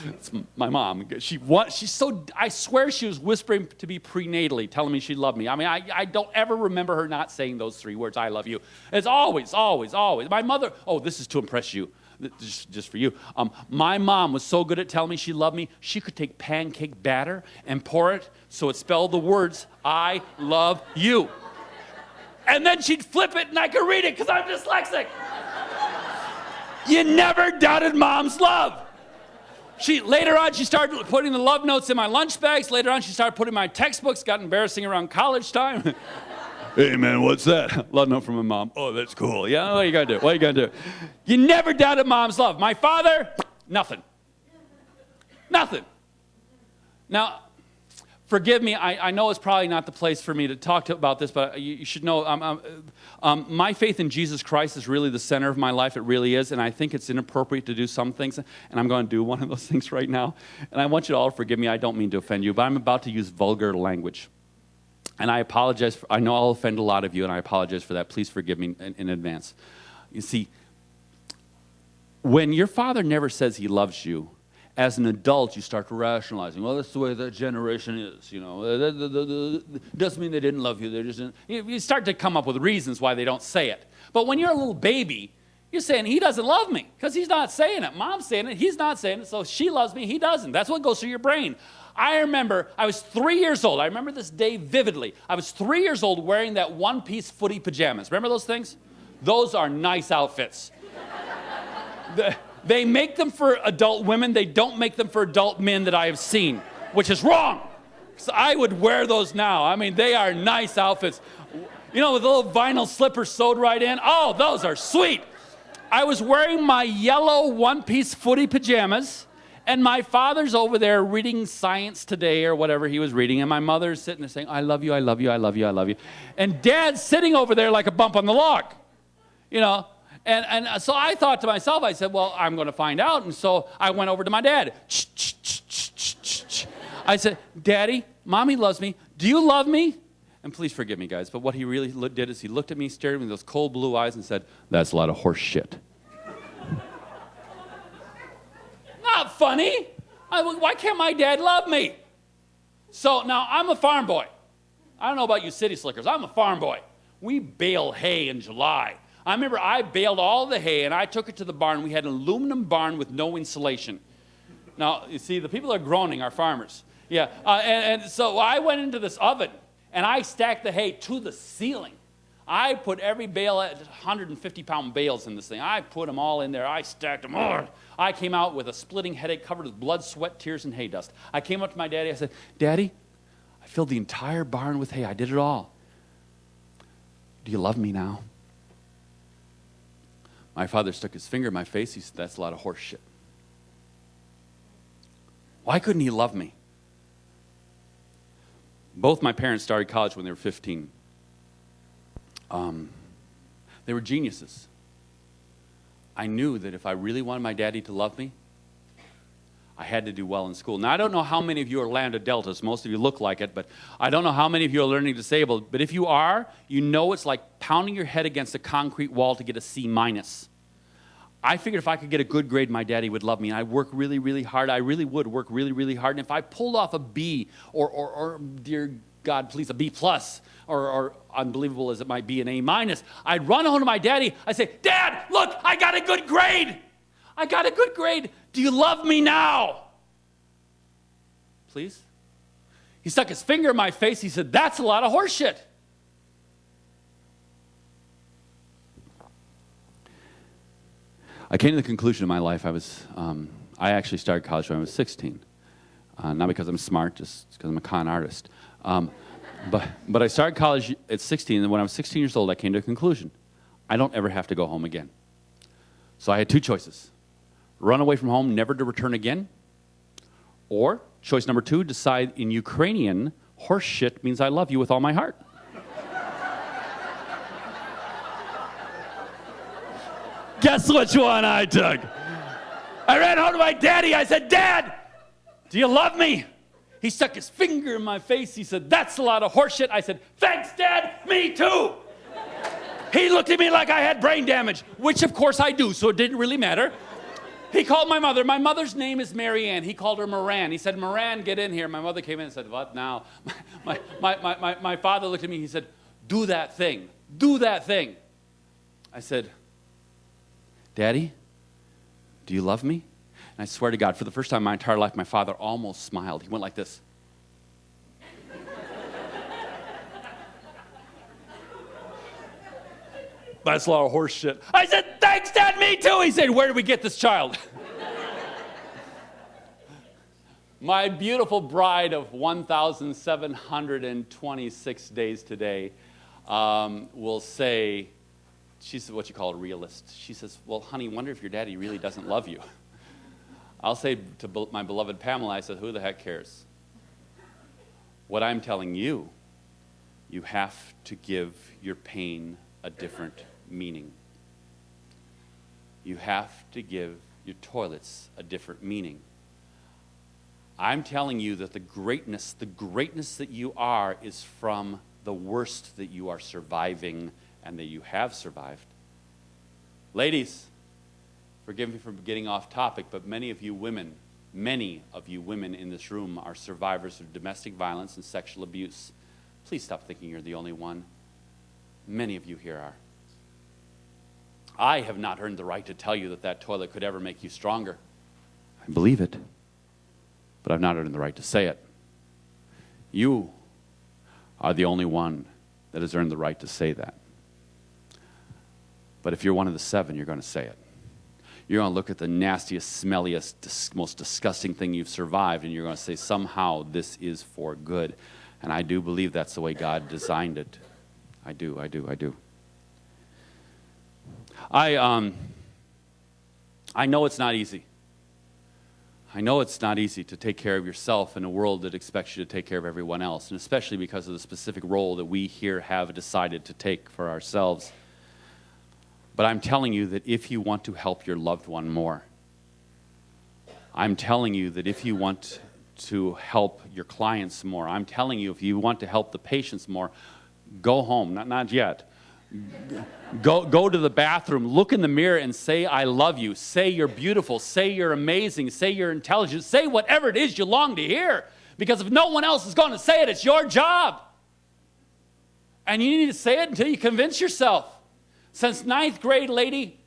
it's my mom. She's so, I swear she was whispering to me prenatally, telling me she loved me. I mean, I don't ever remember her not saying those 3 words, I love you. It's always, always, always. My mother, oh, this is to impress you. Just for you. My mom was so good at telling me she loved me, she could take pancake batter and pour it so it spelled the words, I love you. And then she'd flip it and I could read it because I'm dyslexic. You never doubted mom's love. Later on, she started putting the love notes in my lunch bags. Later on, she started putting my textbooks. Got embarrassing around college time. Hey, man, what's that? Love note from my mom. Oh, that's cool. Yeah, what are you going to do? What are you going to do? You never doubted mom's love. My father, nothing. Nothing. Now, forgive me, I know it's probably not the place for me to talk about this, but you should know my faith in Jesus Christ is really the center of my life. It really is, and I think it's inappropriate to do some things, and I'm going to do one of those things right now. And I want you to all forgive me. I don't mean to offend you, but I'm about to use vulgar language. And I apologize. I know I'll offend a lot of you, and I apologize for that. Please forgive me in advance. You see, when your father never says he loves you, as an adult, you start rationalizing. Well, that's the way that generation is. You know, doesn't mean they didn't love you. They just didn't. You start to come up with reasons why they don't say it. But when you're a little baby, you're saying he doesn't love me because he's not saying it. Mom's saying it. He's not saying it. So she loves me. He doesn't. That's what goes through your brain. I remember I was 3 years old. I remember this day vividly. I was 3 years old wearing that one-piece footy pajamas. Remember those things? Those are nice outfits. They make them for adult women. They don't make them for adult men that I have seen, which is wrong. So I would wear those now. I mean, they are nice outfits. You know, with little vinyl slippers sewed right in. Oh, those are sweet. I was wearing my yellow one-piece footy pajamas, and my father's over there reading Science Today or whatever he was reading, and my mother's sitting there saying, I love you, I love you, I love you, I love you. And Dad's sitting over there like a bump on the log, you know. And so I thought to myself, I said, well, I'm going to find out. And so I went over to my dad. I said, Daddy, Mommy loves me. Do you love me? And please forgive me, guys, but what he really did is he looked at me, stared at me with those cold blue eyes and said, that's a lot of horse shit. Not funny. Why can't my dad love me? So now I'm a farm boy. I don't know about you city slickers. I'm a farm boy. We bale hay in July. I remember I baled all the hay, and I took it to the barn. We had an aluminum barn with no insulation. Now, you see, the people that are groaning are farmers. Yeah, and so I went into this oven, and I stacked the hay to the ceiling. I put every bale, 150-pound bales in this thing. I put them all in there. I stacked them all. I came out with a splitting headache covered with blood, sweat, tears, and hay dust. I came up to my daddy. I said, Daddy, I filled the entire barn with hay. I did it all. Do you love me now? My father stuck his finger in my face. He said, that's a lot of horse shit. Why couldn't he love me? Both my parents started college when they were 15. They were geniuses. I knew that if I really wanted my daddy to love me, I had to do well in school. Now, I don't know how many of you are Lambda Deltas. Most of you look like it, but I don't know how many of you are learning disabled. But if you are, you know it's like pounding your head against a concrete wall to get a C-. I figured if I could get a good grade, my daddy would love me. And I'd work really, really hard. I really would work really, really hard. And if I pulled off a B or dear God, please, a B plus, or unbelievable as it might be, an A minus, I'd run home to my daddy. I'd say, Dad, look, I got a good grade. I got a good grade. Do you love me now? Please? He stuck his finger in my face. He said, that's a lot of horse shit. I came to the conclusion in my life, I actually started college when I was 16. Not because I'm smart, just because I'm a con artist. But I started college at 16, and when I was 16 years old, I came to a conclusion. I don't ever have to go home again. So I had two choices. Run away from home, never to return again. Or, choice number 2, decide in Ukrainian, horse shit means I love you with all my heart. Guess which one I took? I ran home to my daddy. I said, Dad, do you love me? He stuck his finger in my face. He said, that's a lot of horse shit. I said, thanks, Dad. Me too. He looked at me like I had brain damage, which of course I do, so it didn't really matter. He called my mother. My mother's name is Mary Ann. He called her Moran. He said, Moran, get in here. My mother came in and said, what now? My father looked at me. He said, do that thing. Do that thing. I said, Daddy, do you love me? And I swear to God, for the first time in my entire life, my father almost smiled. He went like this. That's a lot of horse shit. I said, thanks, Dad, me too. He said, where did we get this child? My beautiful bride of 1,726 days today will say, she's what you call a realist. She says, well, honey, wonder if your daddy really doesn't love you. I'll say to my beloved Pamela, I said, who the heck cares? What I'm telling you, you have to give your pain a different meaning. You have to give your toilets a different meaning. I'm telling you that the greatness that you are is from the worst that you are surviving and that you have survived. Ladies, forgive me for getting off topic, but many of you women in this room are survivors of domestic violence and sexual abuse. Please stop thinking you're the only one. Many of you here are. I have not earned the right to tell you that that toilet could ever make you stronger. I believe it, but I've not earned the right to say it. You are the only one that has earned the right to say that. But if you're one of the 7, you're going to say it. You're going to look at the nastiest, smelliest, most disgusting thing you've survived, and you're going to say, somehow this is for good. And I do believe that's the way God designed it. I do. I know it's not easy. I know it's not easy to take care of yourself in a world that expects you to take care of everyone else, and especially because of the specific role that we here have decided to take for ourselves. But I'm telling you that if you want to help your loved one more, I'm telling you that if you want to help your clients more, I'm telling you if you want to help the patients more, go home, not yet. Go to the bathroom, look in the mirror and say, I love you. Say you're beautiful. Say you're amazing. Say you're intelligent. Say whatever it is you long to hear. Because if no one else is going to say it, it's your job. And you need to say it until you convince yourself. Since 9th grade, lady,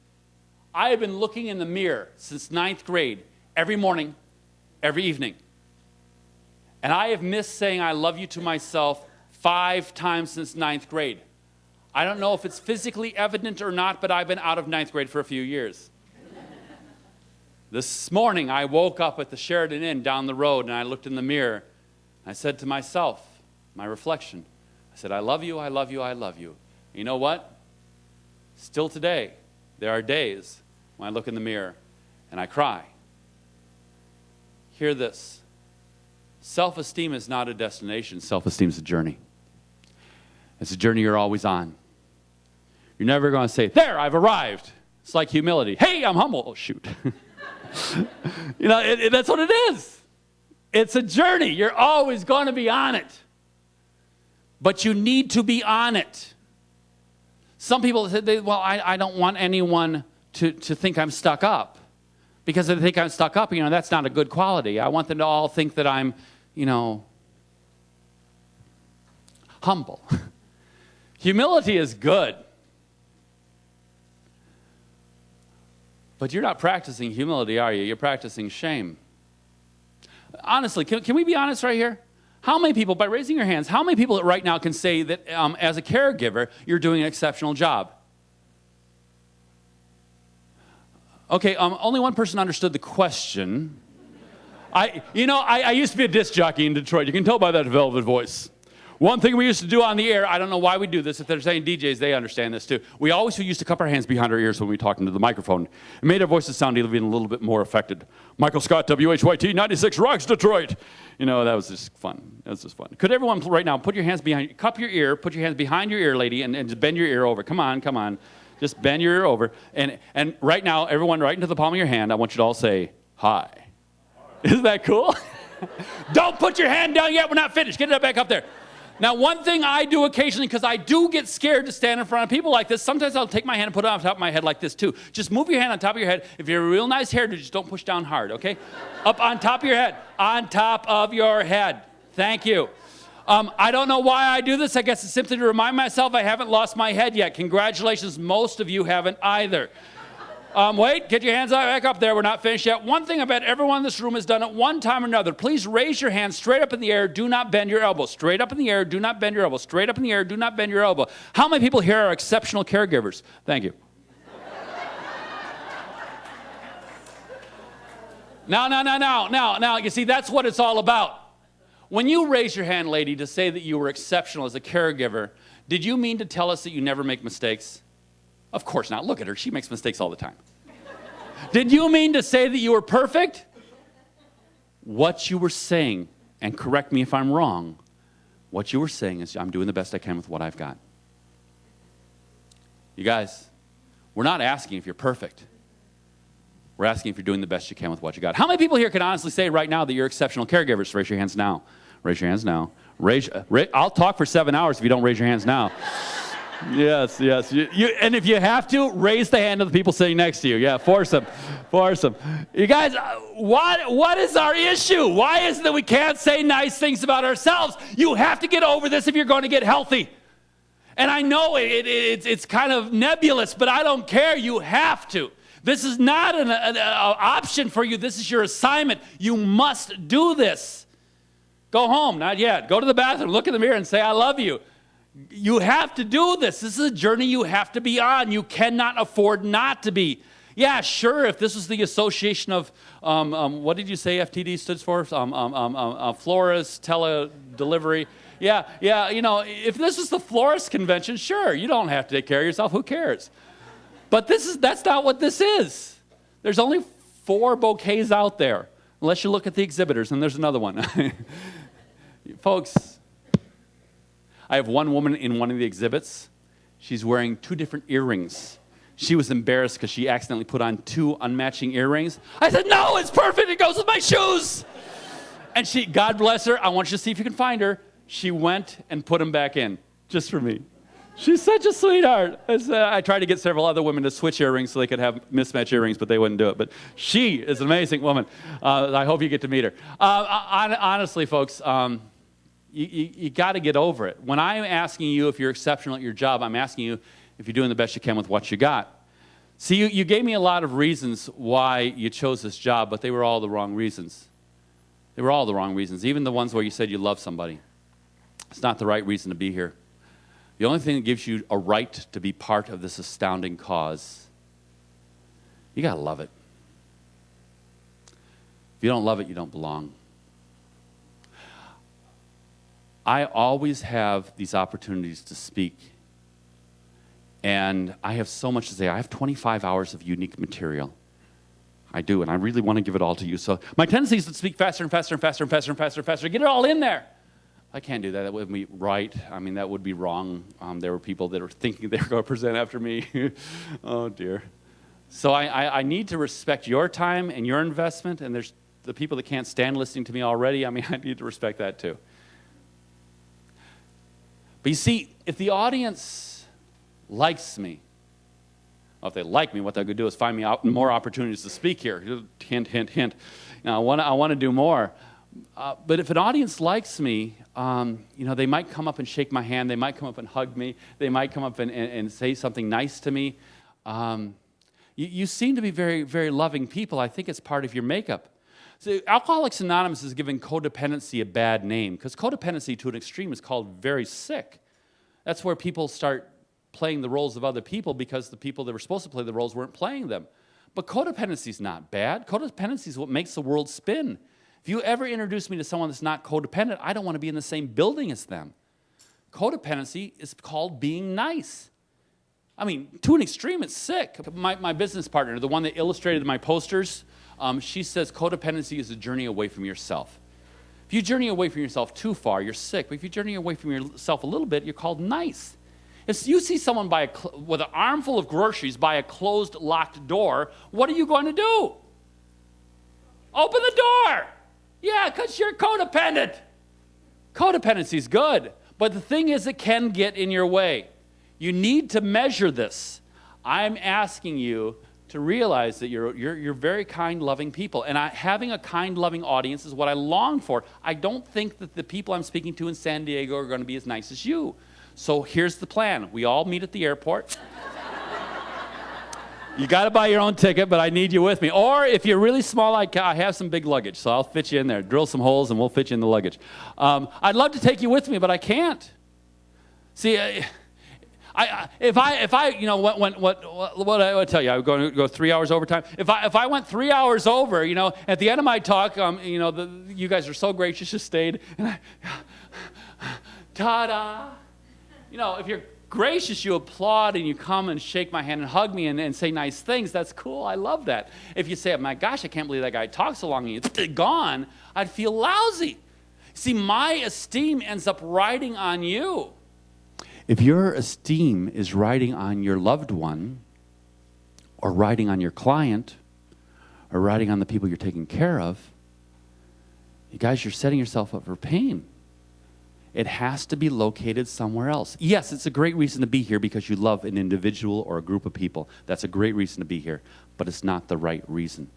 I have been looking in the mirror since 9th grade, every morning, every evening. And I have missed saying I love you to myself 5 times since 9th grade. I don't know if it's physically evident or not, but I've been out of 9th grade for a few years. This morning, I woke up at the Sheridan Inn down the road, and I looked in the mirror. I said to myself, my reflection, I said, I love you, I love you, I love you. You know what? Still today, there are days when I look in the mirror and I cry. Hear this. Self-esteem is not a destination. Self-esteem is a journey. It's a journey you're always on. You're never going to say, there, I've arrived. It's like humility. Hey, I'm humble. Oh, shoot. That's what it is. It's a journey. You're always going to be on it. But you need to be on it. Some people say, I don't want anyone to think I'm stuck up. Because if they think I'm stuck up, that's not a good quality. I want them to all think that I'm, humble. Humility is good. But you're not practicing humility, are you? You're practicing shame. Honestly, can we be honest right here? How many people, by raising your hands, how many people right now can say that as a caregiver, you're doing an exceptional job? Okay, only one person understood the question. I used to be a disc jockey in Detroit. You can tell by that velvet voice. One thing we used to do on the air, I don't know why we do this. If there's any DJs, they understand this too. We always used to cup our hands behind our ears when we talked into the microphone. It made our voices sound even a little bit more affected. Michael Scott, WHYT 96 rocks Detroit. That was just fun. That was just fun. Could everyone right now put your hands behind, cup your ear, put your hands behind your ear, lady, and just bend your ear over. Come on. Just bend your ear over. And right now, everyone, right into the palm of your hand, I want you to all say, hi. Isn't that cool? Don't put your hand down yet. We're not finished. Get it back up there. Now, one thing I do occasionally, because I do get scared to stand in front of people like this, sometimes I'll take my hand and put it on top of my head like this too. Just move your hand on top of your head. If you're a real nice hairdo, just don't push down hard, okay? Up on top of your head. On top of your head. Thank you. I don't know why I do this. I guess it's simply to remind myself I haven't lost my head yet. Congratulations, most of you haven't either. Wait, get your hands back up there. We're not finished yet. One thing I bet everyone in this room has done at one time or another. Please raise your hand straight up in the air. Do not bend your elbow. Straight up in the air. Do not bend your elbow. Straight up in the air. Do not bend your elbow. How many people here are exceptional caregivers? Thank you. Now. You see, that's what it's all about. When you raise your hand, lady, to say that you were exceptional as a caregiver, did you mean to tell us that you never make mistakes? Of course not. Look at her. She makes mistakes all the time. Did you mean to say that you were perfect? What you were saying, and correct me if I'm wrong, what you were saying is I'm doing the best I can with what I've got. You guys, we're not asking if you're perfect. We're asking if you're doing the best you can with what you got. How many people here can honestly say right now that you're exceptional caregivers? Raise your hands now. Raise your hands now. I'll talk for 7 hours if you don't raise your hands now. Yes. And if you have to, raise the hand of the people sitting next to you. Yeah, force them. You guys, what is our issue? Why is it that we can't say nice things about ourselves? You have to get over this if you're going to get healthy. And I know it's kind of nebulous, but I don't care. You have to. This is not an option for you. This is your assignment. You must do this. Go home, not yet. Go to the bathroom, look in the mirror and say, I love you. You have to do this. This is a journey you have to be on. You cannot afford not to be. Yeah, sure, if this was the association of, what did you say FTD stood for? Florist, tele-delivery. Yeah, if this was the florist convention, sure, you don't have to take care of yourself. Who cares? But that's not what this is. There's only 4 bouquets out there, unless you look at the exhibitors, and there's another one. Folks, I have one woman in one of the exhibits. She's wearing 2 different earrings. She was embarrassed because she accidentally put on 2 unmatching earrings. I said, no, it's perfect. It goes with my shoes. And she, God bless her, I want you to see if you can find her. She went and put them back in, just for me. She's such a sweetheart. I tried to get several other women to switch earrings so they could have mismatched earrings, but they wouldn't do it. But she is an amazing woman. I hope you get to meet her. Honestly, folks, you got to get over it. When I'm asking you if you're exceptional at your job, I'm asking you if you're doing the best you can with what you got. See, you gave me a lot of reasons why you chose this job, but they were all the wrong reasons. They were all the wrong reasons, even the ones where you said you love somebody. It's not the right reason to be here. The only thing that gives you a right to be part of this astounding cause, you got to love it. If you don't love it, you don't belong. I always have these opportunities to speak, and I have so much to say. I have 25 hours of unique material. I do, and I really want to give it all to you. So my tendency is to speak faster and faster and faster and faster and faster and faster. Get it all in there. I can't do that. That wouldn't be right. I mean, that would be wrong. There were people that were thinking they were going to present after me. Oh, dear. So I need to respect your time and your investment, and there's the people that can't stand listening to me already. I mean, I need to respect that too. But you see, if the audience likes me, Well, if they like me, what they're going to do is find me out more opportunities to speak here. Hint, hint, hint. I want to do more. But if an audience likes me, they might come up and shake my hand. They might come up and hug me. They might come up and say something nice to me. You seem to be very, very loving people. I think it's part of your makeup. So Alcoholics Anonymous is giving codependency a bad name, because codependency to an extreme is called very sick. That's where people start playing the roles of other people because the people that were supposed to play the roles weren't playing them. But codependency is not bad. Codependency is what makes the world spin. If you ever introduce me to someone that's not codependent, I don't want to be in the same building as them. Codependency is called being nice. I mean, to an extreme, it's sick. My business partner, the one that illustrated my posters, she says codependency is a journey away from yourself. If you journey away from yourself too far, you're sick. But if you journey away from yourself a little bit, you're called nice. If you see someone with an armful of groceries by a closed, locked door, what are you going to do? Open the door. Yeah, because you're codependent. Codependency is good, but the thing is it can get in your way. You need to measure this. I'm asking you to realize that you're very kind, loving people. And having a kind, loving audience is what I long for. I don't think that the people I'm speaking to in San Diego are going to be as nice as you. So here's the plan. We all meet at the airport. You got to buy your own ticket, but I need you with me. Or if you're really small, I have some big luggage, so I'll fit you in there. Drill some holes, and we'll fit you in the luggage. I'd love to take you with me, but I can't. See, if I what I would tell you, I would go 3 hours overtime. If I went 3 hours over, at the end of my talk, you guys are so gracious, you stayed, and ta-da. If you're gracious, you applaud and you come and shake my hand and hug me and say nice things. That's cool. I love that. If you say, oh my gosh, I can't believe that guy talked so long and he's gone, I'd feel lousy. See, my esteem ends up riding on you. If your esteem is riding on your loved one, or riding on your client, or riding on the people you're taking care of, you guys, you're setting yourself up for pain. It has to be located somewhere else. Yes, it's a great reason to be here because you love an individual or a group of people. That's a great reason to be here, but it's not the right reason.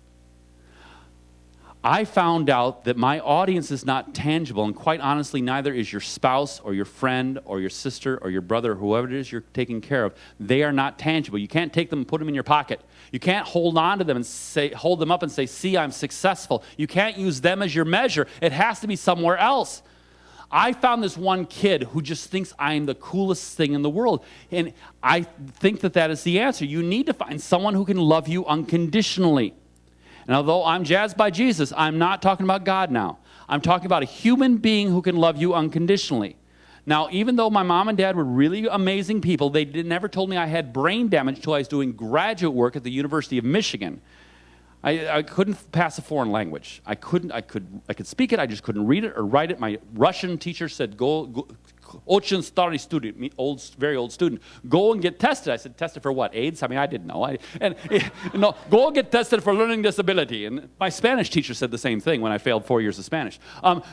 I found out that my audience is not tangible, and quite honestly, neither is your spouse or your friend or your sister or your brother, or whoever it is you're taking care of. They are not tangible. You can't take them and put them in your pocket. You can't hold on to them and hold them up and say, see, I'm successful. You can't use them as your measure. It has to be somewhere else. I found this one kid who just thinks I'm the coolest thing in the world. And I think that is the answer. You need to find someone who can love you unconditionally. And although I'm jazzed by Jesus, I'm not talking about God now. I'm talking about a human being who can love you unconditionally. Now, even though my mom and dad were really amazing people, they never told me I had brain damage until I was doing graduate work at the University of Michigan. I couldn't pass a foreign language. I could speak it, I just couldn't read it or write it. My Russian teacher said, go очень старый student, very old student, go and get tested. I said, tested for what, AIDS? I mean, I didn't know. Go and get tested for learning disability. And my Spanish teacher said the same thing when I failed 4 years of Spanish.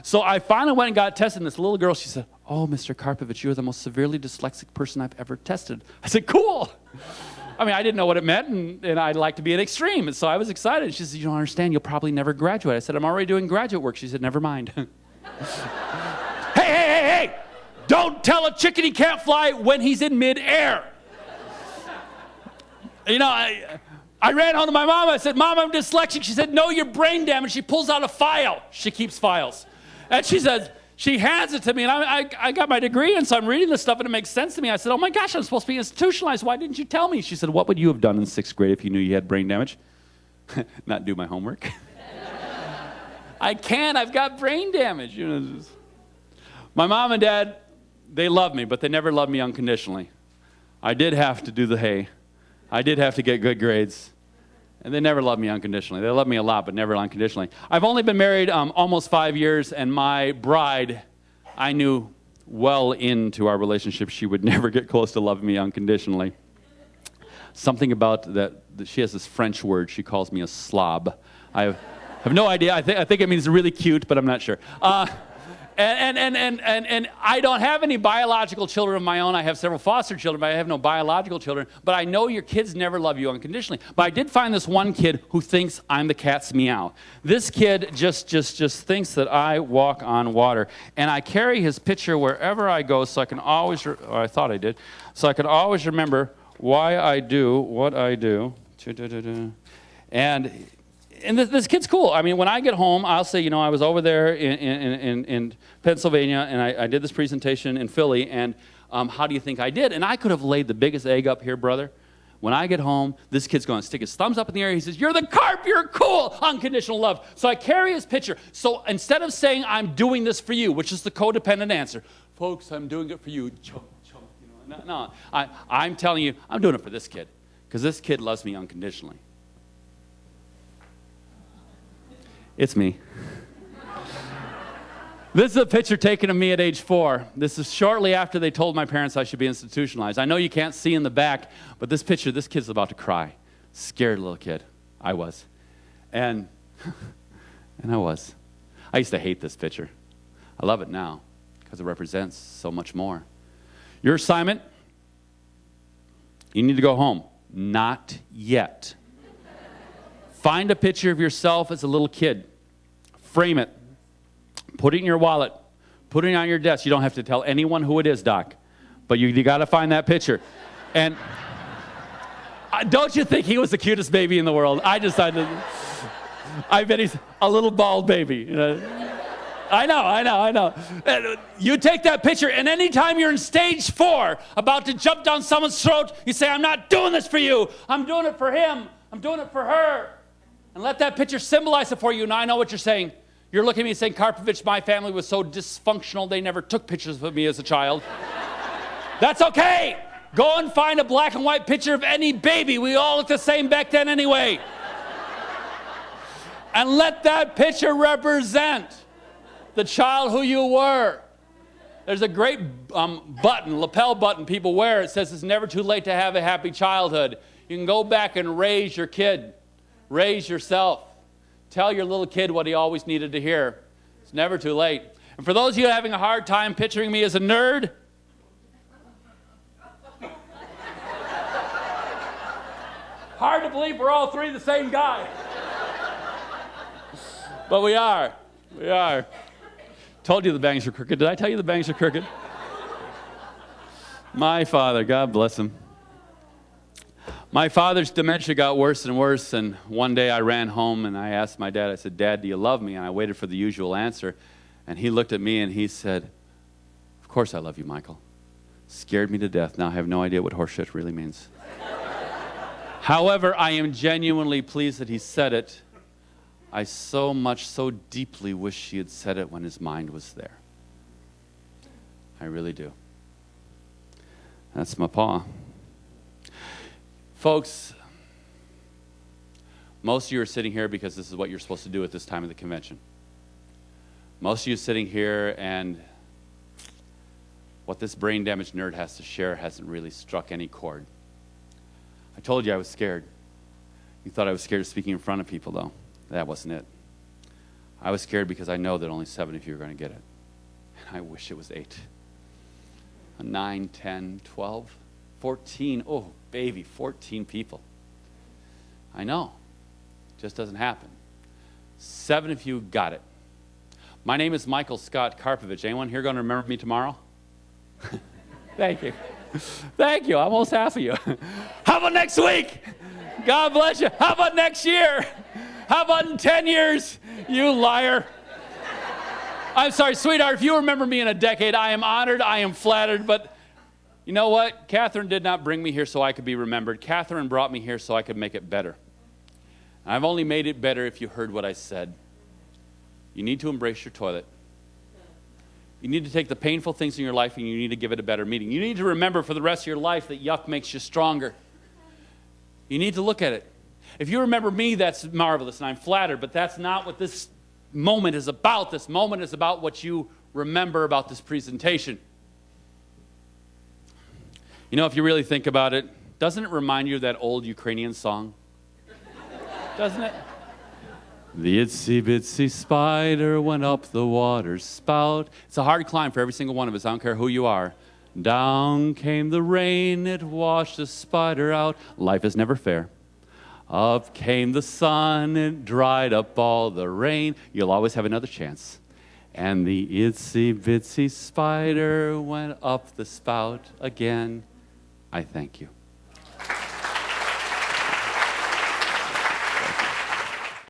So I finally went and got tested, and this little girl, she said, oh, Mr. Karpovich, you're the most severely dyslexic person I've ever tested. I said, cool. I mean, I didn't know what it meant, and I'd like to be an extreme. And so I was excited. She said, you don't understand, you'll probably never graduate. I said, I'm already doing graduate work. She said, never mind. Hey! Don't tell a chicken he can't fly when he's in midair. I ran home to my mom. I said, Mom, I'm dyslexic. She said, no, you're brain damaged. She pulls out a file. She keeps files. And she says, she hands it to me, and I got my degree, and so I'm reading this stuff, and it makes sense to me. I said, oh my gosh, I'm supposed to be institutionalized. Why didn't you tell me? She said, what would you have done in 6th grade if you knew you had brain damage? Not do my homework. I can't. I've got brain damage. My mom and dad, they love me, but they never loved me unconditionally. I did have to do the hay. I did have to get good grades. And they never loved me unconditionally. They loved me a lot, but never unconditionally. I've only been married almost 5 years, and my bride, I knew well into our relationship she would never get close to loving me unconditionally. Something about that she has this French word. She calls me a slob. I have no idea. I think it means really cute, but I'm not sure. And I don't have any biological children of my own. I have several foster children, but I have no biological children. But I know your kids never love you unconditionally. But I did find this one kid who thinks I'm the cat's meow. This kid just thinks that I walk on water. And I carry his picture wherever I go so I can always, or I thought I did, so I can always remember why I do what I do. And this kid's cool. I mean, when I get home, I'll say, you know, I was over there in Pennsylvania, and I did this presentation in Philly, and how do you think I did? And I could have laid the biggest egg up here, brother. When I get home, this kid's going to stick his thumbs up in the air. He says, you're the carp, you're cool, unconditional love. So I carry his picture. So instead of saying, I'm doing this for you, which is the codependent answer, folks, I'm doing it for you, choke, you know, no, I'm telling you, I'm doing it for this kid, because this kid loves me unconditionally. It's me. This is a picture taken of me at age 4. This is shortly after they told my parents I should be institutionalized. I know you can't see in the back, but this picture, this kid's about to cry. Scared little kid. I was. And I was. I used to hate this picture. I love it now because it represents so much more. Your assignment, you need to go home. Not yet. Find a picture of yourself as a little kid. Frame it. Put it in your wallet. Put it on your desk. You don't have to tell anyone who it is, Doc. But you got to find that picture. And don't you think he was the cutest baby in the world? I bet he's a little bald baby. You know? I know. And you take that picture, and anytime you're in stage 4, about to jump down someone's throat, you say, I'm not doing this for you. I'm doing it for him. I'm doing it for her. And let that picture symbolize it for you. Now I know what you're saying. You're looking at me saying, Karpovich, my family was so dysfunctional, they never took pictures of me as a child. That's okay. Go and find a black and white picture of any baby. We all looked the same back then anyway. And let that picture represent the child who you were. There's a great button, lapel button people wear. It says it's never too late to have a happy childhood. You can go back and raise your kid. Raise yourself. Tell your little kid what he always needed to hear. It's never too late. And for those of you having a hard time picturing me as a nerd, hard to believe we're all three the same guy. But we are. We are. Told you the bangs are crooked. Did I tell you the bangs are crooked? My father, God bless him. My father's dementia got worse and worse, and one day I ran home and I asked my dad, I said, Dad, do you love me? And I waited for the usual answer, and he looked at me and he said, of course I love you, Michael. Scared me to death. Now I have no idea what horseshit really means. However, I am genuinely pleased that he said it. I so deeply wish he had said it when his mind was there. I really do. That's my paw. Folks, most of you are sitting here because this is what you're supposed to do at this time of the convention. Most of you are sitting here, and what this brain-damaged nerd has to share hasn't really struck any chord. I told you I was scared. You thought I was scared of speaking in front of people, though. That wasn't it. I was scared because I know that only 7 of you are going to get it. And I wish it was 8. 9, 10, 12, 14. Oh, baby, 14 people. I know. It just doesn't happen. 7 of you got it. My name is Michael Scott Karpovich. Anyone here going to remember me tomorrow? Thank you. Thank you. Almost half of you. How about next week? God bless you. How about next year? How about in 10 years? You liar. I'm sorry, sweetheart, if you remember me in a decade, I am honored, I am flattered, but you know what? Catherine did not bring me here so I could be remembered. Catherine brought me here so I could make it better. I've only made it better if you heard what I said. You need to embrace your toilet. You need to take the painful things in your life and you need to give it a better meaning. You need to remember for the rest of your life that yuck makes you stronger. You need to look at it. If you remember me, that's marvelous, and I'm flattered, but that's not what this moment is about. This moment is about what you remember about this presentation. You know, if you really think about it, doesn't it remind you of that old Ukrainian song? Doesn't it? The itsy bitsy spider went up the water spout. It's a hard climb for every single one of us. I don't care who you are. Down came the rain, it washed the spider out. Life is never fair. Up came the sun, it dried up all the rain. You'll always have another chance. And the itsy bitsy spider went up the spout again. I thank you.